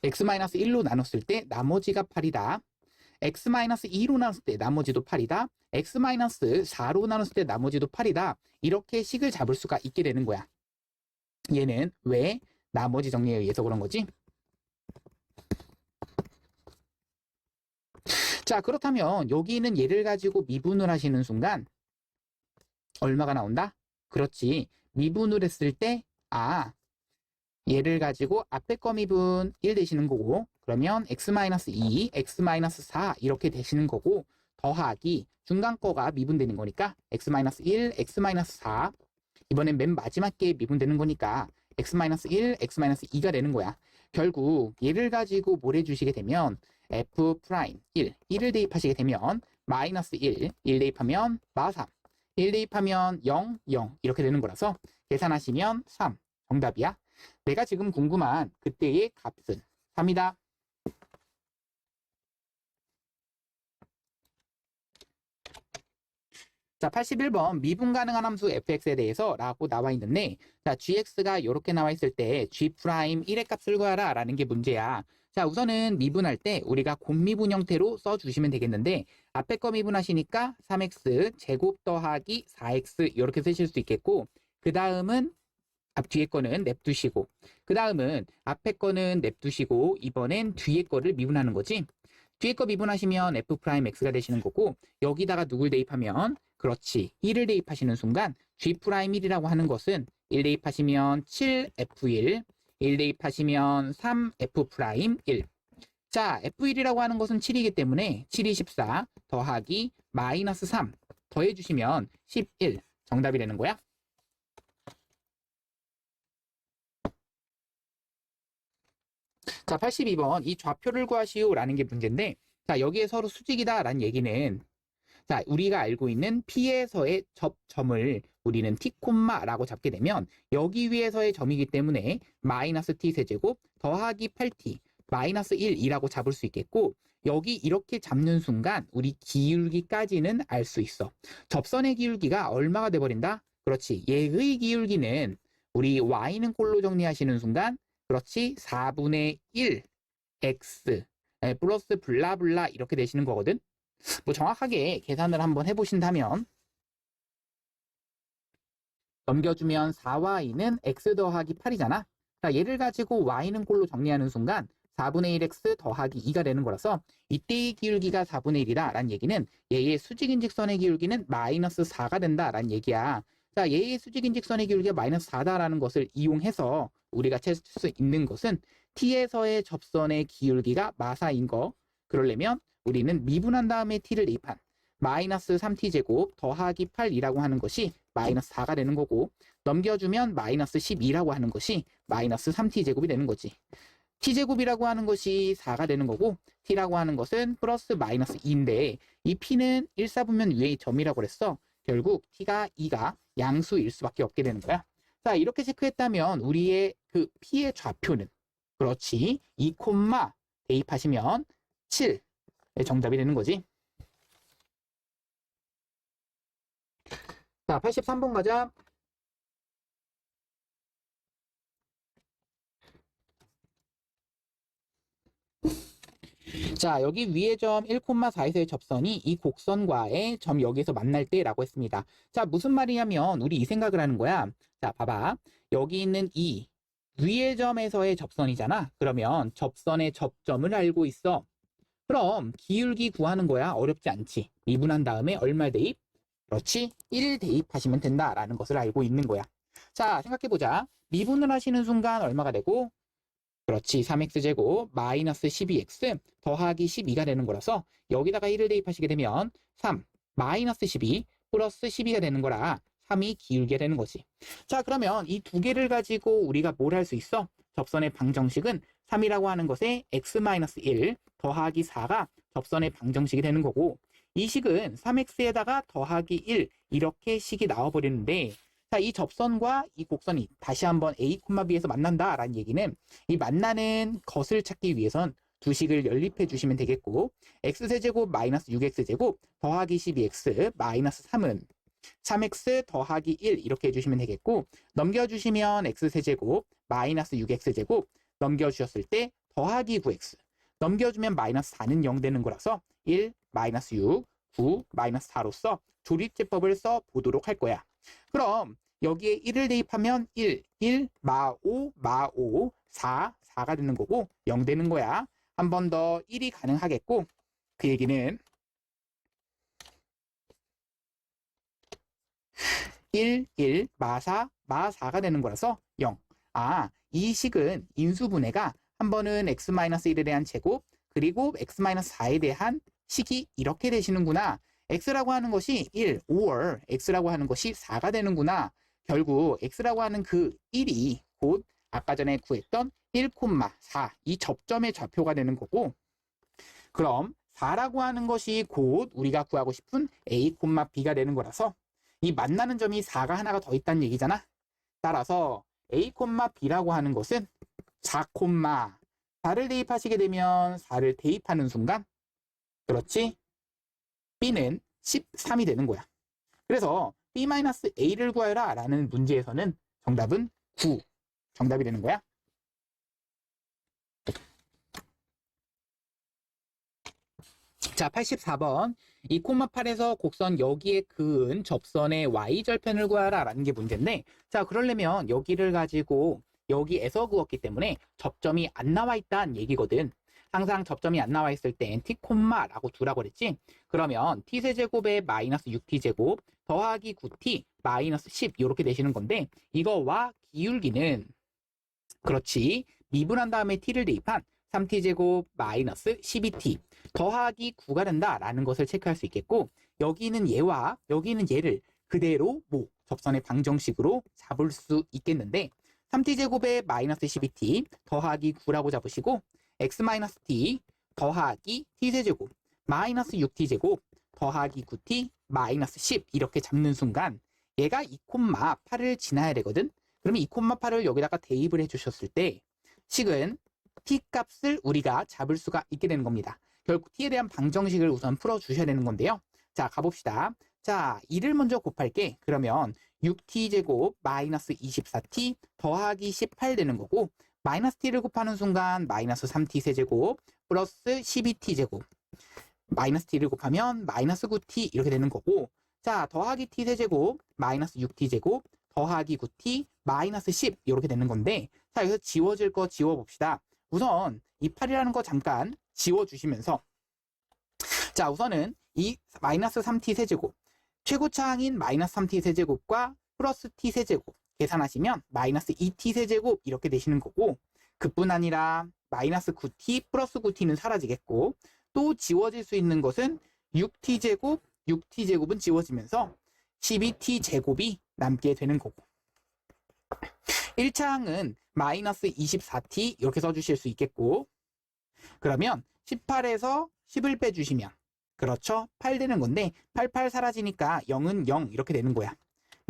x-1로 나눴을 때 나머지가 8이다. x-2로 나눴을 때 나머지도 8이다. x-4로 나눴을 때 나머지도 8이다. 이렇게 식을 잡을 수가 있게 되는 거야. 얘는 왜? 나머지 정리에 의해서 그런 거지. 자, 그렇다면 여기 있는 얘를 가지고 미분을 하시는 순간 얼마가 나온다? 그렇지. 미분을 했을 때 얘를 가지고 앞에 거 미분 1 되시는 거고, 그러면 x-2, x-4 이렇게 되시는 거고, 더하기 중간 거가 미분되는 거니까 x-1, x-4 이번엔 맨 마지막 게 미분되는 거니까 x-1, x-2가 되는 거야. 결국 얘를 가지고 뭘 해주시게 되면 f'1, 1을 대입하시게 되면 마이너스 1 대입하면 마3, 1 대입하면 0, 0 이렇게 되는 거라서 계산하시면 3 정답이야. 내가 지금 궁금한 그때의 값은 3이다. 자, 81번 미분 가능한 함수 fx에 대해서 라고 나와 있는데, 자, gx가 이렇게 나와 있을 때 g'1의 값을 구하라 라는 게 문제야. 자, 우선은 미분할 때 우리가 곱미분 형태로 써주시면 되겠는데, 앞에 거 미분하시니까 3x 제곱 더하기 4x 이렇게 쓰실 수 있겠고, 그 다음은 뒤에 거는 냅두시고, 그 다음은 앞에 거는 냅두시고, 이번엔 뒤에 거를 미분하는 거지. 뒤에 거 미분하시면 f'x가 되시는 거고, 여기다가 누굴 대입하면, 그렇지, 1을 대입하시는 순간 g'1이라고 하는 것은 1 대입하시면 7f1, 1 대입하시면 3f'1. 자, f1이라고 하는 것은 7이기 때문에 7이 14 더하기 마이너스 3 더해주시면 11 정답이 되는 거야. 자, 82번 이 좌표를 구하시오 라는 게 문제인데, 자, 여기에 서로 수직이다 라는 얘기는, 자, 우리가 알고 있는 P에서의 접점을 우리는 T,라고 잡게 되면 여기 위에서의 점이기 때문에 마이너스 T 세제곱 더하기 8T 마이너스 1이라고 잡을 수 있겠고, 여기 이렇게 잡는 순간 우리 기울기까지는 알 수 있어. 접선의 기울기가 얼마가 돼버린다? 그렇지, 얘의 기울기는 우리 Y는 꼴로 정리하시는 순간, 그렇지, 4분의 1 X 플러스 블라블라 이렇게 되시는 거거든. 뭐 정확하게 계산을 한번 해보신다면, 넘겨주면 4y는 x 더하기 8이잖아. 자, 얘를 가지고 y는 꼴로 정리하는 순간 4분의 1x 더하기 2가 되는 거라서 이때의 기울기가 4분의 1이다 라는 얘기는 얘의 수직인직선의 기울기는 마이너스 4가 된다 라는 얘기야. 자, 얘의 수직인직선의 기울기가 마이너스 4다라는 것을 이용해서 우리가 찾을 수 있는 것은 t에서의 접선의 기울기가 마사인 거. 그러려면 우리는 미분한 다음에 t를 대입한 마이너스 3t제곱 더하기 8이라고 하는 것이 마이너스 4가 되는 거고, 넘겨주면 마이너스 12라고 하는 것이 마이너스 3t제곱이 되는 거지. t제곱이라고 하는 것이 4가 되는 거고, t라고 하는 것은 플러스 마이너스 2인데 이 p는 1사분면 위의 점이라고 그랬어. 결국 t가 2가 양수일 수밖에 없게 되는 거야. 자, 이렇게 체크했다면 우리의 그 p의 좌표는, 그렇지, 2, 대입하시면 7의 정답이 되는 거지. 자, 83번 가자. 자, 여기 위의 점 1,4에서의 접선이 이 곡선과의 점 여기에서 만날 때라고 했습니다. 자, 무슨 말이냐면 우리 이 생각을 하는 거야. 자, 봐봐. 여기 있는 이 위의 점에서의 접선이잖아. 그러면 접선의 접점을 알고 있어. 그럼 기울기 구하는 거야. 어렵지 않지. 미분한 다음에 얼마 대입? 그렇지. 1 대입하시면 된다라는 것을 알고 있는 거야. 자, 생각해보자. 미분을 하시는 순간 얼마가 되고, 그렇지, 3x제곱 마이너스 12x 더하기 12가 되는 거라서 여기다가 1을 대입하시게 되면 3 마이너스 12 플러스 12가 되는 거라 3이 기울게 되는 거지. 자, 그러면 이 두 개를 가지고 우리가 뭘 할 수 있어? 접선의 방정식은 3이라고 하는 것에 x-1 더하기 4가 접선의 방정식이 되는 거고, 이 식은 3x에다가 더하기 1 이렇게 식이 나와버리는데 자, 이 접선과 이 곡선이 다시 한번 a, b에서 만난다라는 얘기는 이 만나는 것을 찾기 위해선 두 식을 연립해 주시면 되겠고 x세제곱 마이너스 6x제곱 더하기 12x 마이너스 3은 3x 더하기 1 이렇게 해주시면 되겠고 넘겨주시면 x세제곱 마이너스 6x제곱 넘겨주셨을 때 더하기 9x 넘겨주면 마이너스 4는 0 되는 거라서 1 마이너스 6 9 마이너스 4로서 조립제법을 써보도록 할 거야. 그럼 여기에 1을 대입하면 1, 1, 마5, 마5, 4, 4가 되는 거고 0 되는 거야. 한 번 더 1이 가능하겠고 그 얘기는 1, 1, 마4, 마4가 되는 거라서 0. 아, 이 식은 인수분해가 한 번은 x-1에 대한 제곱 그리고 x-4에 대한 식이 이렇게 되시는구나. x라고 하는 것이 1, or x라고 하는 것이 4가 되는구나. 결국 x라고 하는 그 1이 곧 아까 전에 구했던 1,4 이 접점의 좌표가 되는 거고 그럼 4라고 하는 것이 곧 우리가 구하고 싶은 a, b가 되는 거라서 이 만나는 점이 4가 하나가 더 있다는 얘기잖아. 따라서 a, b라고 하는 것은 4, 4를 대입하시게 되면 4를 대입하는 순간 그렇지? b는 13이 되는 거야. 그래서 b-a를 구하라 라는 문제에서는 정답은 9 정답이 되는 거야. 자, 84번 2,8에서 곡선 여기에 그은 접선의 y절편을 구하라 라는 게 문제인데 자, 그러려면 여기를 가지고 여기에서 그었기 때문에 접점이 안 나와 있다는 얘기거든. 항상 접점이 안 나와 있을 땐 t, 라고 두라고 그랬지? 그러면 t세제곱에 마이너스 6t제곱 더하기 9t 마이너스 10 이렇게 되시는 건데 이거와 기울기는 그렇지 미분한 다음에 t를 대입한 3t제곱 마이너스 12t 더하기 9가 된다라는 것을 체크할 수 있겠고 여기는 얘와 여기는 얘를 그대로 접선의 방정식으로 잡을 수 있겠는데 3t제곱에 마이너스 12t 더하기 9라고 잡으시고 x-t 더하기 t세제곱 마이너스 6t제곱 더하기 9t 마이너스 10 이렇게 잡는 순간 얘가 2,8을 지나야 되거든. 그러면 2,8을 여기다가 대입을 해주셨을 때 식은 t 값을 우리가 잡을 수가 있게 되는 겁니다. 결국 t에 대한 방정식을 우선 풀어주셔야 되는 건데요. 자, 가봅시다. 자, 2를 먼저 곱할게. 그러면 6t제곱 마이너스 24t 더하기 18 되는 거고 마이너스 t를 곱하는 순간 마이너스 3t 세제곱 플러스 12t제곱 마이너스 t를 곱하면 마이너스 9t 이렇게 되는 거고 자, 더하기 t 세제곱 마이너스 6t제곱 더하기 9t 마이너스 10 이렇게 되는 건데 자, 여기서 지워질 거 지워봅시다. 우선 이 8이라는 거 잠깐 지워주시면서 자, 우선은 이 마이너스 3t 세제곱 최고차항인 마이너스 3t 세제곱과 플러스 t 세제곱 계산하시면 마이너스 2t 세제곱 이렇게 되시는 거고 그뿐 아니라 마이너스 9t 플러스 9t는 사라지겠고 또 지워질 수 있는 것은 6t제곱 6t제곱은 지워지면서 12t 제곱이 남게 되는 거고 1차항은 마이너스 24t 이렇게 써주실 수 있겠고 그러면 18에서 10을 빼주시면 그렇죠? 8 되는 건데 88 사라지니까 0은 0 이렇게 되는 거야.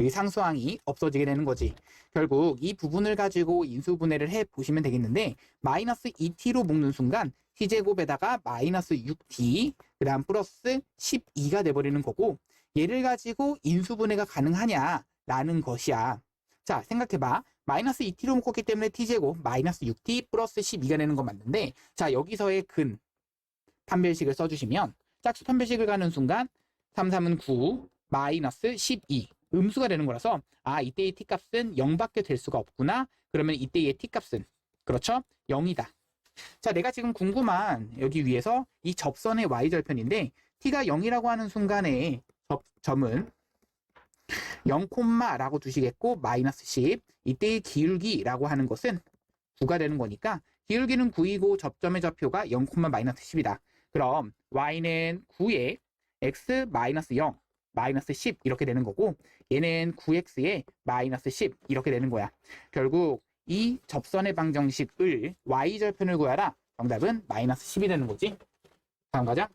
여기 상수항이 없어지게 되는 거지. 결국 이 부분을 가지고 인수분해를 해보시면 되겠는데 마이너스 2t로 묶는 순간 t제곱에다가 마이너스 6t 그 다음 플러스 12가 돼버리는 거고 얘를 가지고 인수분해가 가능하냐라는 것이야. 자, 생각해봐. 마이너스 2t로 묶었기 때문에 t제곱 마이너스 6t 플러스 12가 되는 건 맞는데 자, 여기서의 근 판별식을 써주시면 짝수 판별식을 가는 순간 3, 3은 9 마이너스 12 음수가 되는 거라서 아, 이때의 t값은 0밖에 될 수가 없구나. 그러면 이때의 t값은 그렇죠? 0이다. 자, 내가 지금 궁금한 여기 위에서 이 접선의 y절편인데 t가 0이라고 하는 순간에 점은 0,라고 두시겠고 마이너스 10 이때의 기울기라고 하는 것은 9가 되는 거니까 기울기는 9이고 접점의 좌표가 0, 마이너스 10이다. 그럼 y는 9에 x 마이너스 0 마이너스 10 이렇게 되는 거고 얘는 9x에 마이너스 10 이렇게 되는 거야. 결국 이 접선의 방정식을 y절편을 구하라. 정답은 마이너스 10이 되는 거지. 다음 가자.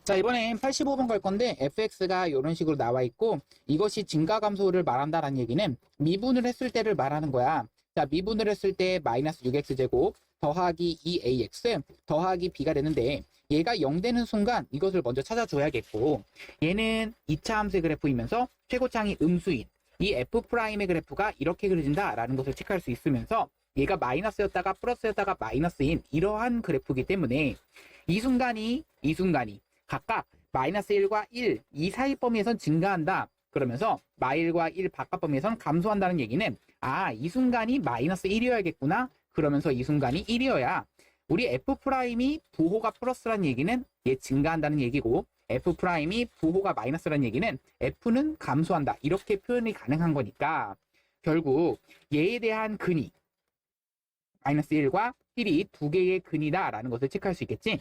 자, 이번엔 85번 갈 건데 fx가 이런 식으로 나와 있고 이것이 증가 감소를 말한다라는 얘기는 미분을 했을 때를 말하는 거야. 자, 미분을 했을 때 마이너스 6x제곱 더하기 2ax 더하기 b가 되는데 얘가 0 되는 순간 이것을 먼저 찾아줘야겠고 얘는 2차 함수의 그래프이면서 최고창이 음수인 이 f'의 그래프가 이렇게 그려진다라는 것을 체크할 수 있으면서 얘가 마이너스였다가 플러스였다가 마이너스인 이러한 그래프이기 때문에 이 순간이 각각 마이너스 1과 1, 이 사이 범위에선 증가한다. 그러면서 마일과 1 바깥 범위에선 감소한다는 얘기는 이 순간이 마이너스 1이어야겠구나. 그러면서 이 순간이 1이어야 우리 F'이 부호가 플러스라는 얘기는 얘 증가한다는 얘기고 F'이 부호가 마이너스라는 얘기는 F는 감소한다. 이렇게 표현이 가능한 거니까 결국 얘에 대한 근이 마이너스 1과 1이 두 개의 근이다라는 것을 체크할 수 있겠지.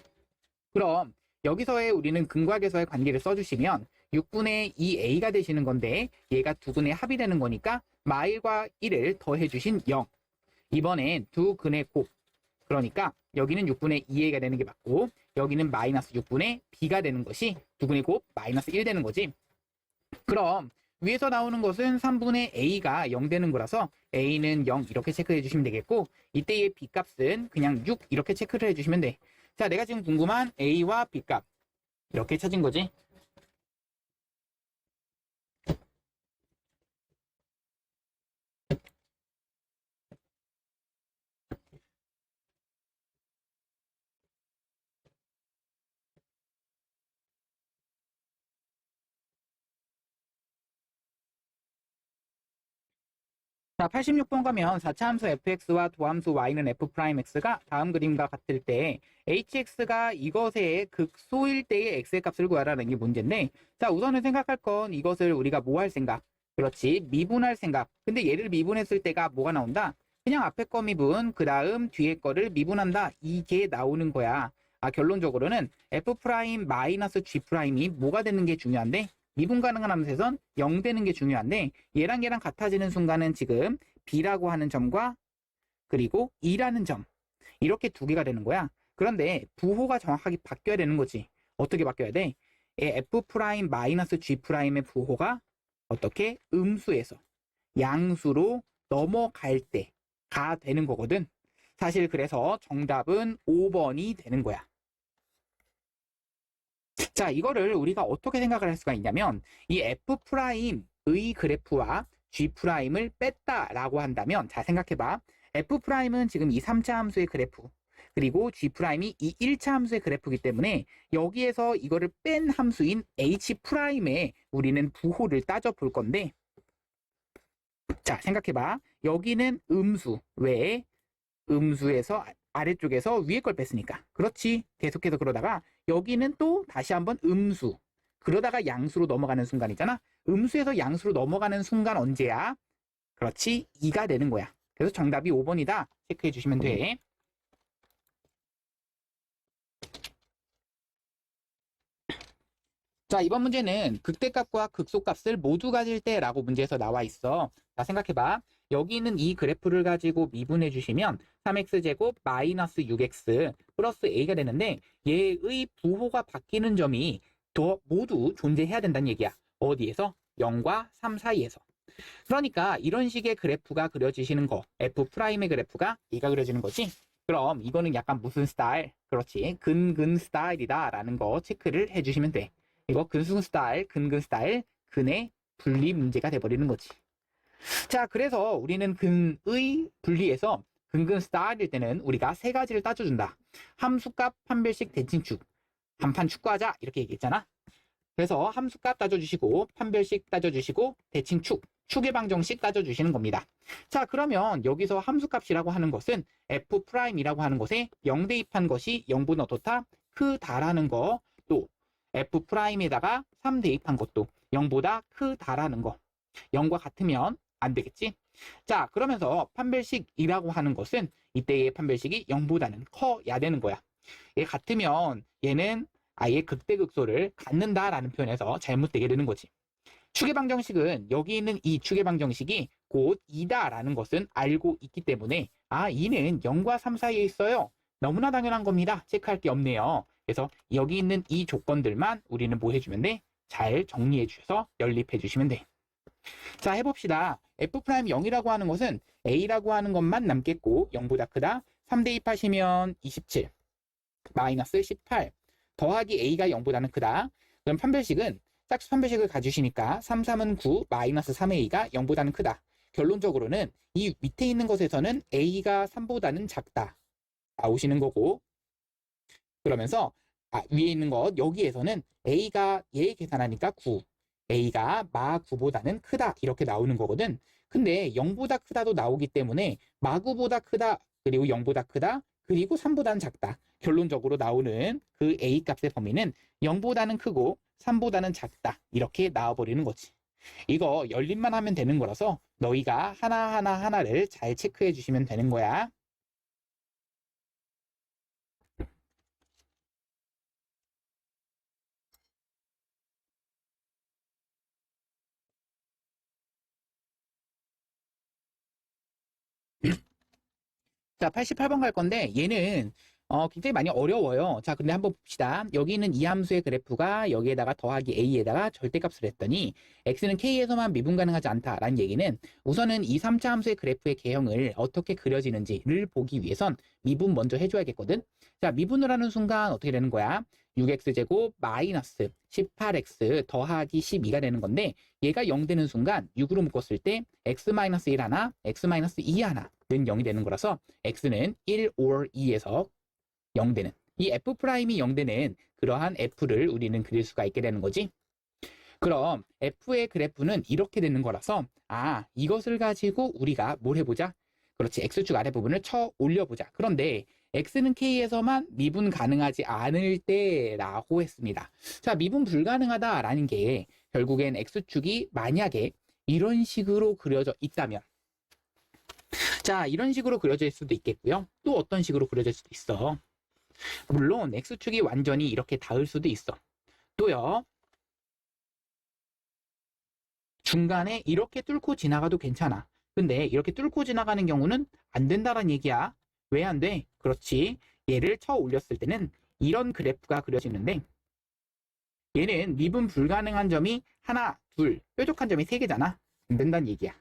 그럼 여기서의 우리는 근과계에서의 관계를 써주시면 6분의 2a가 되시는 건데 얘가 두 근의 합이 되는 거니까 마일과 1을 더해주신 0. 이번엔 두 근의 곱. 그러니까 여기는 6분의 2a가 되는 게 맞고 여기는 마이너스 6분의 b가 되는 것이 두 근의 곱 마이너스 1 되는 거지. 그럼 위에서 나오는 것은 3분의 a가 0 되는 거라서 a는 0 이렇게 체크해 주시면 되겠고 이때의 b값은 그냥 6 이렇게 체크를 해주시면 돼. 자, 내가 지금 궁금한 a와 b값 이렇게 찾은 거지. 자, 86번 가면 4차 함수 fx와 도함수 y는 f'x가 다음 그림과 같을 때 hx가 이것의 극소일 때의 x의 값을 구하라는 게 문제인데 자, 우선은 생각할 건 이것을 우리가 뭐 할 생각? 그렇지, 미분할 생각. 근데 얘를 미분했을 때가 뭐가 나온다? 그냥 앞에 거 미분, 그 다음 뒤에 거를 미분한다. 이게 나오는 거야. 결론적으로는 f'G'이 뭐가 되는 게 중요한데 미분 가능한 함수에선 0 되는 게 중요한데 얘랑 같아지는 순간은 지금 b라고 하는 점과 그리고 2라는 점 이렇게 두 개가 되는 거야. 그런데 부호가 정확하게 바뀌어야 되는 거지. 어떻게 바뀌어야 돼? f'G'의 부호가 어떻게? 음수에서 양수로 넘어갈 때가 되는 거거든. 사실 그래서 정답은 5번이 되는 거야. 자, 이거를 우리가 어떻게 생각을 할 수가 있냐면 이 F'의 그래프와 G'을 뺐다라고 한다면 자, 생각해봐. F'은 지금 이 3차 함수의 그래프 그리고 G'이 이 1차 함수의 그래프이기 때문에 여기에서 이거를 뺀 함수인 H'에 우리는 부호를 따져 볼 건데 자, 생각해봐. 여기는 음수 왜? 음수에서 아래쪽에서 위에 걸 뺐으니까. 그렇지. 계속해서 그러다가 여기는 또 다시 한번 음수. 그러다가 양수로 넘어가는 순간이잖아. 음수에서 양수로 넘어가는 순간 언제야? 그렇지. 2가 되는 거야. 그래서 정답이 5번이다. 체크해 주시면 돼. 자, 이번 문제는 극대값과 극소값을 모두 가질 때라고 문제에서 나와 있어. 자, 생각해봐. 여기 있는 이 그래프를 가지고 미분해 주시면 3x제곱 마이너스 6x 플러스 a가 되는데 얘의 부호가 바뀌는 점이 모두 존재해야 된다는 얘기야. 어디에서? 0과 3 사이에서. 그러니까 이런 식의 그래프가 그려지시는 거 F'의 그래프가 얘가 그려지는 거지. 그럼 이거는 약간 무슨 스타일? 그렇지. 근근 스타일이다 라는 거 체크를 해주시면 돼. 이거 근승 스타일, 근근 스타일, 근의 분리 문제가 돼버리는 거지. 자, 그래서 우리는 근의 분리에서 근근 스타일일 때는 우리가 세 가지를 따져준다. 함수값, 판별식, 대칭축. 한판 축구하자 이렇게 얘기했잖아. 그래서 함수값 따져주시고 판별식 따져주시고 대칭축, 축의 방정식 따져주시는 겁니다. 자, 그러면 여기서 함수값이라고 하는 것은 F'이라고 하는 것에 0 대입한 것이 0보다 어떻다? 크다라는 거, 또 F'에다가 3 대입한 것도 0보다 크다라는 거. 0과 같으면 안 되겠지? 자, 그러면서 판별식이라고 하는 것은 이때의 판별식이 0보다는 커야 되는 거야. 얘 같으면 얘는 아예 극대극소를 갖는다라는 표현에서 잘못되게 되는 거지. 추계방정식은 여기 있는 이 추계방정식이 곧 2다라는 것은 알고 있기 때문에 2는 0과 3 사이에 있어요. 너무나 당연한 겁니다. 체크할 게 없네요. 그래서 여기 있는 이 조건들만 우리는 뭐 해주면 돼? 잘 정리해 주셔서 연립해 주시면 돼. 자, 해봅시다. F'0이라고 하는 것은 A라고 하는 것만 남겠고 0보다 크다. 3 대입하시면 27 마이너스 18 더하기 A가 0보다는 크다. 그럼 판별식은 짝수 판별식을 가주시니까 3, 3은 9 마이너스 3A가 0보다는 크다. 결론적으로는 이 밑에 있는 것에서는 A가 3보다는 작다 나오시는 거고, 그러면서 위에 있는 것 여기에서는 A가 얘 계산하니까 9 A가 마 9보다는 크다 이렇게 나오는 거거든. 근데 0보다 크다도 나오기 때문에 마 9보다 크다 그리고 0보다 크다 그리고 3보다는 작다. 결론적으로 나오는 그 A 값의 범위는 0보다는 크고 3보다는 작다 이렇게 나와버리는 거지. 이거 열림만 하면 되는 거라서 너희가 하나를 잘 체크해 주시면 되는 거야. 자, 88번 갈 건데 얘는 굉장히 많이 어려워요. 자, 근데 한번 봅시다. 여기 있는 이 함수의 그래프가 여기에다가 더하기 a에다가 절대값을 했더니 x는 k에서만 미분 가능하지 않다라는 얘기는 우선은 이 3차 함수의 그래프의 개형을 어떻게 그려지는지를 보기 위해선 미분 먼저 해줘야겠거든. 자, 미분을 하는 순간 어떻게 되는 거야? 6x제곱 마이너스 18x 더하기 12가 되는 건데 얘가 0 되는 순간 6으로 묶었을 때 x-1 하나, x-2 하나는 0이 되는 거라서 x는 1 or 2에서 0 되는 이 f'이 0 되는 그러한 f를 우리는 그릴 수가 있게 되는 거지. 그럼 f의 그래프는 이렇게 되는 거라서 이것을 가지고 우리가 뭘 해보자? 그렇지, x축 아래 부분을 쳐 올려보자. 그런데 x는 k에서만 미분 가능하지 않을 때라고 했습니다. 자, 미분 불가능하다라는 게 결국엔 x축이 만약에 이런 식으로 그려져 있다면, 자, 이런 식으로 그려질 수도 있겠고요. 또 어떤 식으로 그려질 수도 있어. 물론 x축이 완전히 이렇게 닿을 수도 있어. 또요, 중간에 이렇게 뚫고 지나가도 괜찮아. 근데 이렇게 뚫고 지나가는 경우는 안 된다는 얘기야. 왜 안 돼? 그렇지. 얘를 쳐 올렸을 때는 이런 그래프가 그려지는데 얘는 미분 불가능한 점이 하나, 둘, 뾰족한 점이 3개잖아. 안 된다는 얘기야.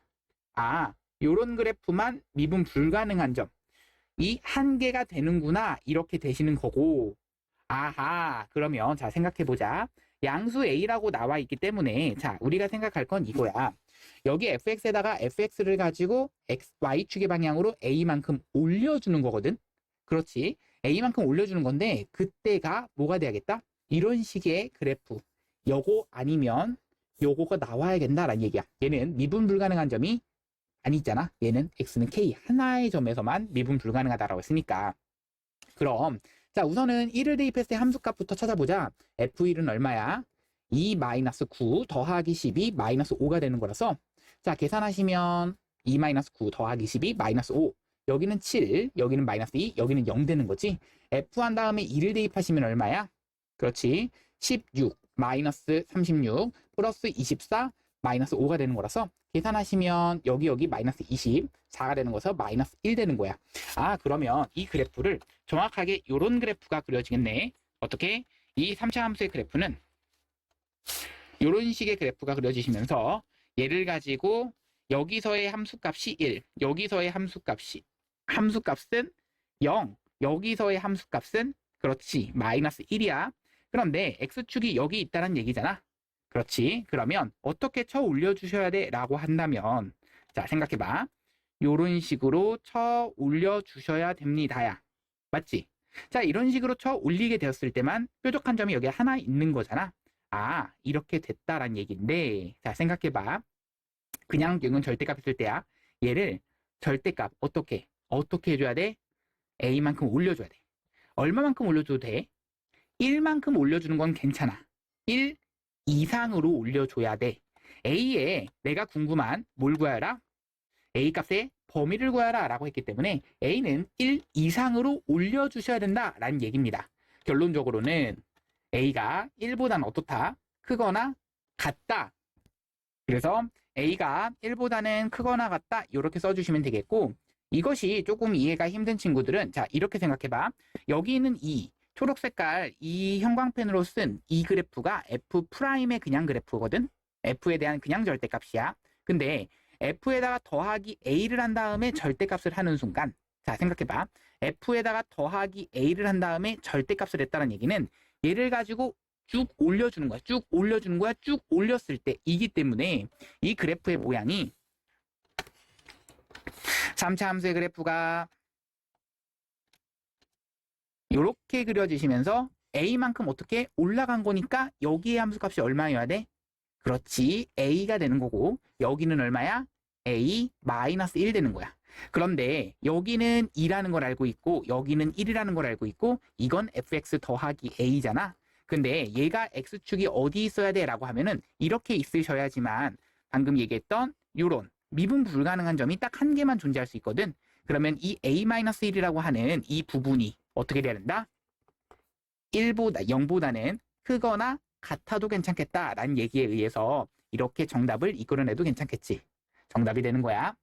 요런 그래프만 미분 불가능한 점. 이 한 개가 되는구나. 이렇게 되시는 거고. 그러면 자, 생각해보자. 양수 A라고 나와 있기 때문에 자, 우리가 생각할 건 이거야. 여기 fx에다가 fx를 가지고 y축의 방향으로 a만큼 올려주는 거거든. 그렇지. a만큼 올려주는 건데 그때가 뭐가 돼야겠다? 이런 식의 그래프. 요거 아니면 요거가 나와야 된다라는 얘기야. 얘는 미분 불가능한 점이 아니잖아. 얘는 x는 k 하나의 점에서만 미분 불가능하다라고 했으니까. 그럼 자, 우선은 1을 대입했을 때 함수값부터 찾아보자. f1은 얼마야? 2-9 더하기 12 -5가 되는 거라서 자, 계산하시면 2-9 더하기 12 -5 여기는 7, 여기는 -2, 여기는 0 되는 거지. f 한 다음에 2를 대입하시면 얼마야? 그렇지. 16 -36 플러스 24 -5가 되는 거라서 계산하시면 여기 -24가 되는 거서 -1 되는 거야. 그러면 이 그래프를 정확하게 이런 그래프가 그려지겠네. 어떻게? 이 3차 함수의 그래프는 이런 식의 그래프가 그려지시면서 얘를 가지고 여기서의 함수값이 1, 여기서의 함수값은 0, 여기서의 함수값은 그렇지 -1이야. 그런데 x축이 여기 있다는 얘기잖아. 그렇지. 그러면 어떻게 쳐 올려주셔야 돼? 라고 한다면 자, 생각해봐. 요런 식으로 쳐 올려주셔야 됩니다야. 맞지? 자, 이런 식으로 쳐 올리게 되었을 때만 뾰족한 점이 여기 하나 있는 거잖아. 이렇게 됐다란 얘기인데 자, 생각해봐. 그냥 이건 절대값 있을 때야. 얘를 절대값 어떻게 해줘야 돼? a만큼 올려줘야 돼. 얼마만큼 올려줘도 돼? 1만큼 올려주는 건 괜찮아. 1 이상으로 올려줘야 돼. A에 내가 궁금한 뭘 구하라? A 값의 범위를 구하라 라고 했기 때문에 A는 1 이상으로 올려주셔야 된다라는 얘기입니다. 결론적으로는 A가 1보다는 어떻다? 크거나 같다. 그래서 A가 1보다는 크거나 같다 이렇게 써주시면 되겠고, 이것이 조금 이해가 힘든 친구들은 자, 이렇게 생각해봐. 여기 있는 이 초록 색깔 이 형광펜으로 쓴 이 그래프가 F'의 그냥 그래프거든. F에 대한 그냥 절대값이야. 근데 F에다가 더하기 A를 한 다음에 절대값을 하는 순간, 자 생각해봐. F에다가 더하기 A를 한 다음에 절대값을 했다는 얘기는 얘를 가지고 쭉 올려주는 거야. 쭉 올려주는 거야. 쭉 올렸을 때 이기 때문에 이 그래프의 모양이 3차 함수의 그래프가 이렇게 그려지시면서 A만큼 어떻게 올라간 거니까 여기의 함수값이 얼마여야 돼? 그렇지. A가 되는 거고 여기는 얼마야? A-1 되는 거야. 그런데 여기는 2라는 걸 알고 있고 여기는 1이라는 걸 알고 있고 이건 fx 더하기 a잖아. 근데 얘가 x축이 어디 있어야 돼? 라고 하면은 이렇게 있으셔야지만 방금 얘기했던 요런 미분 불가능한 점이 딱 한 개만 존재할 수 있거든. 그러면 이 a-1이라고 하는 이 부분이 어떻게 돼야 된다? 0보다는 크거나 같아도 괜찮겠다라는 얘기에 의해서 이렇게 정답을 이끌어내도 괜찮겠지. 정답이 되는 거야.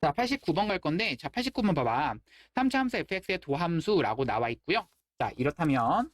자, 89번 갈 건데, 자, 89번 봐봐. 3차 함수 fx의 도함수라고 나와 있고요. 자, 이렇다면,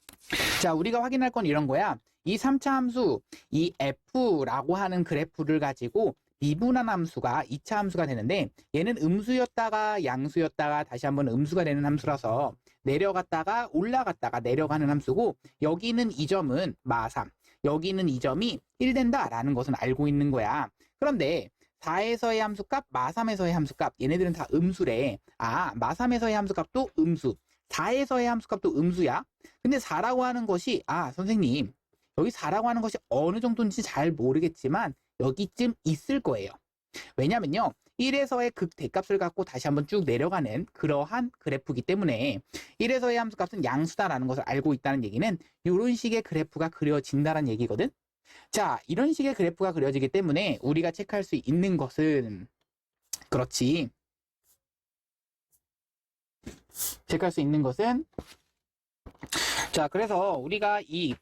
자, 우리가 확인할 건 이런 거야. 이 3차 함수, 이 f라고 하는 그래프를 가지고 미분한 함수가 2차 함수가 되는데, 얘는 음수였다가 양수였다가 다시 한번 음수가 되는 함수라서 내려갔다가 올라갔다가 내려가는 함수고, 여기는 이 점은 마3, 여기는 이 점이 1 된다라는 것은 알고 있는 거야. 그런데 4에서의 함수값, 마3에서의 함수값, 얘네들은 다 음수래. 아, 마3에서의 함수값도 음수, 4에서의 함수값도 음수야. 근데 4라고 하는 것이, 아, 선생님, 여기 4라고 하는 것이 어느 정도인지 잘 모르겠지만 여기쯤 있을 거예요. 왜냐면요, 1에서의 극대값을 갖고 다시 한번 쭉 내려가는 그러한 그래프이기 때문에 1에서의 함수값은 양수다라는 것을 알고 있다는 얘기는 이런 식의 그래프가 그려진다는 얘기거든. 자, 이런 식의 그래프가 그려지기 때문에 우리가 체크할 수 있는 것은 그렇지. 체크할 수 있는 것은 자, 그래서 우리가 이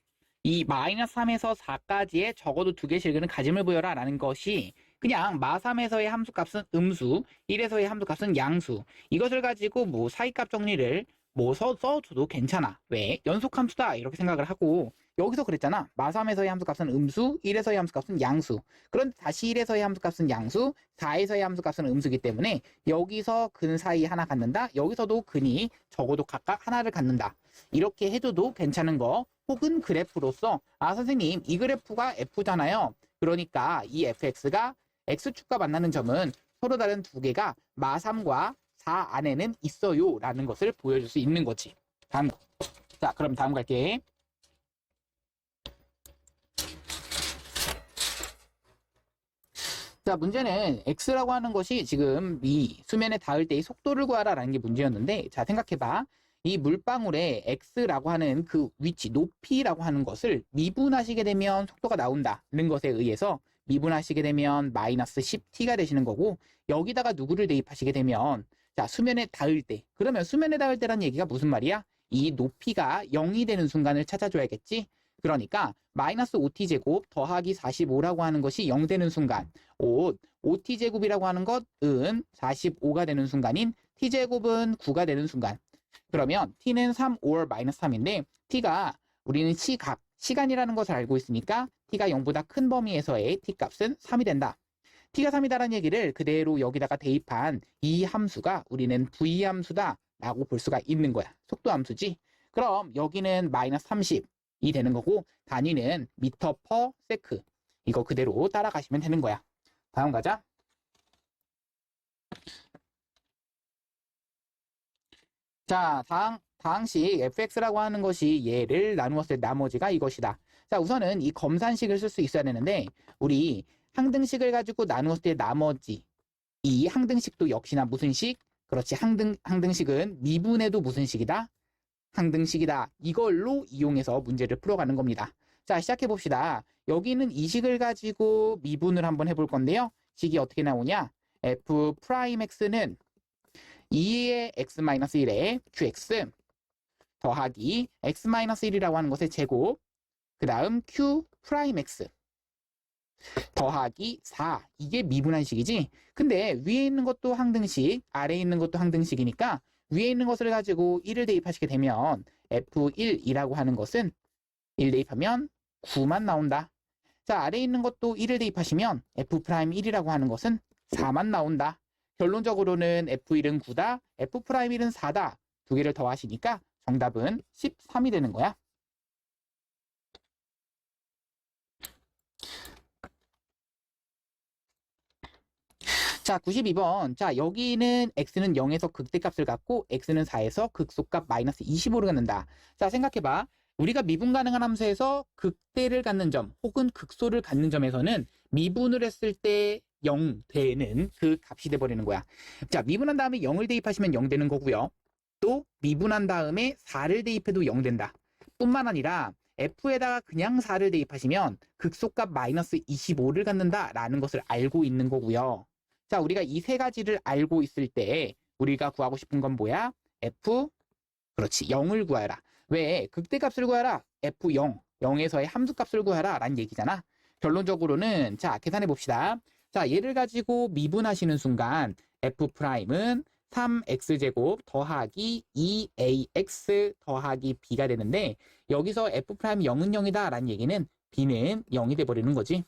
마이너스 3에서 4까지의 적어도 두 개씩은 가짐을 보여라 라는 것이 그냥 마3에서의 함수값은 음수, 1에서의 함수값은 양수, 이것을 가지고 뭐 사이값 정리를 뭐 써줘도 괜찮아. 왜? 연속함수다 이렇게 생각을 하고 여기서 그랬잖아. 마3에서의 함수값은 음수, 1에서의 함수값은 양수. 그런데 다시 1에서의 함수값은 양수, 4에서의 함수값은 음수이기 때문에 여기서 근 사이 하나 갖는다. 여기서도 근이 적어도 각각 하나를 갖는다. 이렇게 해줘도 괜찮은 거. 혹은 그래프로서 아 선생님 이 그래프가 f잖아요. 그러니까 이 fx가 x축과 만나는 점은 서로 다른 두 개가 마3과 4 안에는 있어요 라는 것을 보여줄 수 있는 거지. 다음 거. 자 그럼 다음 갈게. 자 문제는 x라고 하는 것이 지금 이 수면에 닿을 때의 속도를 구하라 라는 게 문제였는데 자 생각해봐. 이 물방울의 x라고 하는 그 위치, 높이라고 하는 것을 미분하시게 되면 속도가 나온다는 것에 의해서 미분하시게 되면 마이너스 10t가 되시는 거고 여기다가 누구를 대입하시게 되면 자 수면에 닿을 때 그러면 수면에 닿을 때란 얘기가 무슨 말이야? 이 높이가 0이 되는 순간을 찾아줘야겠지? 그러니까 마이너스 5t제곱 더하기 45라고 하는 것이 0 되는 순간 5t제곱이라고 하는 것은 45가 되는 순간인 t제곱은 9가 되는 순간 그러면 t는 3 or 마이너스 3인데 t가 우리는 시간이라는 것을 알고 있으니까 t가 0보다 큰 범위에서의 t값은 3이 된다. t가 3이다라는 얘기를 그대로 여기다가 대입한 이 함수가 우리는 v함수다 라고 볼 수가 있는 거야. 속도 함수지. 그럼 여기는 마이너스 30이 되는 거고 단위는 미터 퍼 세크 이거 그대로 따라가시면 되는 거야. 다음 가자. 자, 다항식 fx라고 하는 것이 얘를 나누었을 때 나머지가 이것이다. 자, 우선은 이 검산식을 쓸 수 있어야 되는데 우리 항등식을 가지고 나누었을 때 나머지 이 항등식도 역시나 무슨 식? 그렇지, 항등식은 미분해도 무슨 식이다? 항등식이다. 이걸로 이용해서 문제를 풀어가는 겁니다. 자, 시작해 봅시다. 여기는 이 식을 가지고 미분을 한번 해볼 건데요. 식이 어떻게 나오냐? f'x는 2의 x-1의 qx 더하기 x-1이라고 하는 것의 제곱 그 다음 q'x 더하기 4. 이게 미분한식이지. 근데 위에 있는 것도 항등식, 아래에 있는 것도 항등식이니까 위에 있는 것을 가지고 1을 대입하시게 되면 F1이라고 하는 것은 1 대입하면 9만 나온다. 자, 아래에 있는 것도 1을 대입하시면 F'1이라고 하는 것은 4만 나온다. 결론적으로는 F1은 9다, F'1은 4다. 두 개를 더하시니까 정답은 13이 되는 거야. 자, 92번. 자, 여기는 x는 0에서 극대값을 갖고 x는 4에서 극소값 마이너스 25를 갖는다. 자, 생각해봐. 우리가 미분 가능한 함수에서 극대를 갖는 점 혹은 극소를 갖는 점에서는 미분을 했을 때 0 되는 그 값이 돼버리는 거야. 자, 미분한 다음에 0을 대입하시면 0 되는 거고요. 또 미분한 다음에 4를 대입해도 0 된다. 뿐만 아니라 f에다가 그냥 4를 대입하시면 극소값 마이너스 25를 갖는다라는 것을 알고 있는 거고요. 자, 우리가 이 세 가지를 알고 있을 때 우리가 구하고 싶은 건 뭐야? 그렇지, 0을 구하라. 왜? 극대값을 구하라. F0, 0에서의 함수값을 구하라 라는 얘기잖아. 결론적으로는 자, 계산해 봅시다. 자, 얘를 가지고 미분하시는 순간 F'은 3x제곱 더하기 2ax 더하기 b가 되는데 여기서 F' 0은 0이다 라는 얘기는 b는 0이 돼버리는 거지.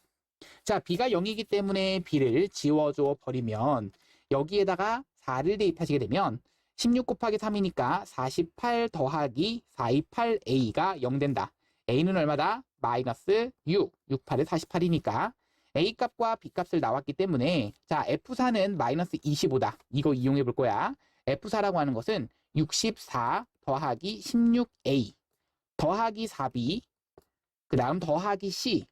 자, b가 0이기 때문에 b를 지워줘 버리면 여기에다가 4를 대입하시게 되면 16 곱하기 3이니까 48 더하기 428a가 0 된다. a는 얼마다? 마이너스 6. 68에 48이니까 a 값과 b 값을 나왔기 때문에 자, F4는 마이너스 25다. 이거 이용해 볼 거야. F4라고 하는 것은 64 더하기 16a 더하기 4b 그 다음 더하기 c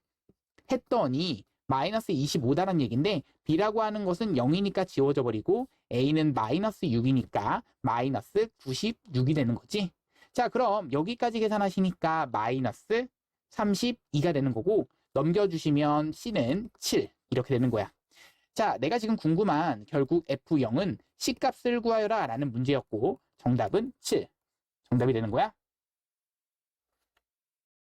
했더니 마이너스 25다라는 얘기인데 b라고 하는 것은 0이니까 지워져 버리고 a는 마이너스 6이니까 마이너스 96이 되는 거지. 자, 그럼 여기까지 계산하시니까 마이너스 32가 되는 거고 넘겨주시면 c는 7 이렇게 되는 거야. 자, 내가 지금 궁금한 결국 F0은 C값을 구하여라 라는 문제였고 정답은 7. 정답이 되는 거야.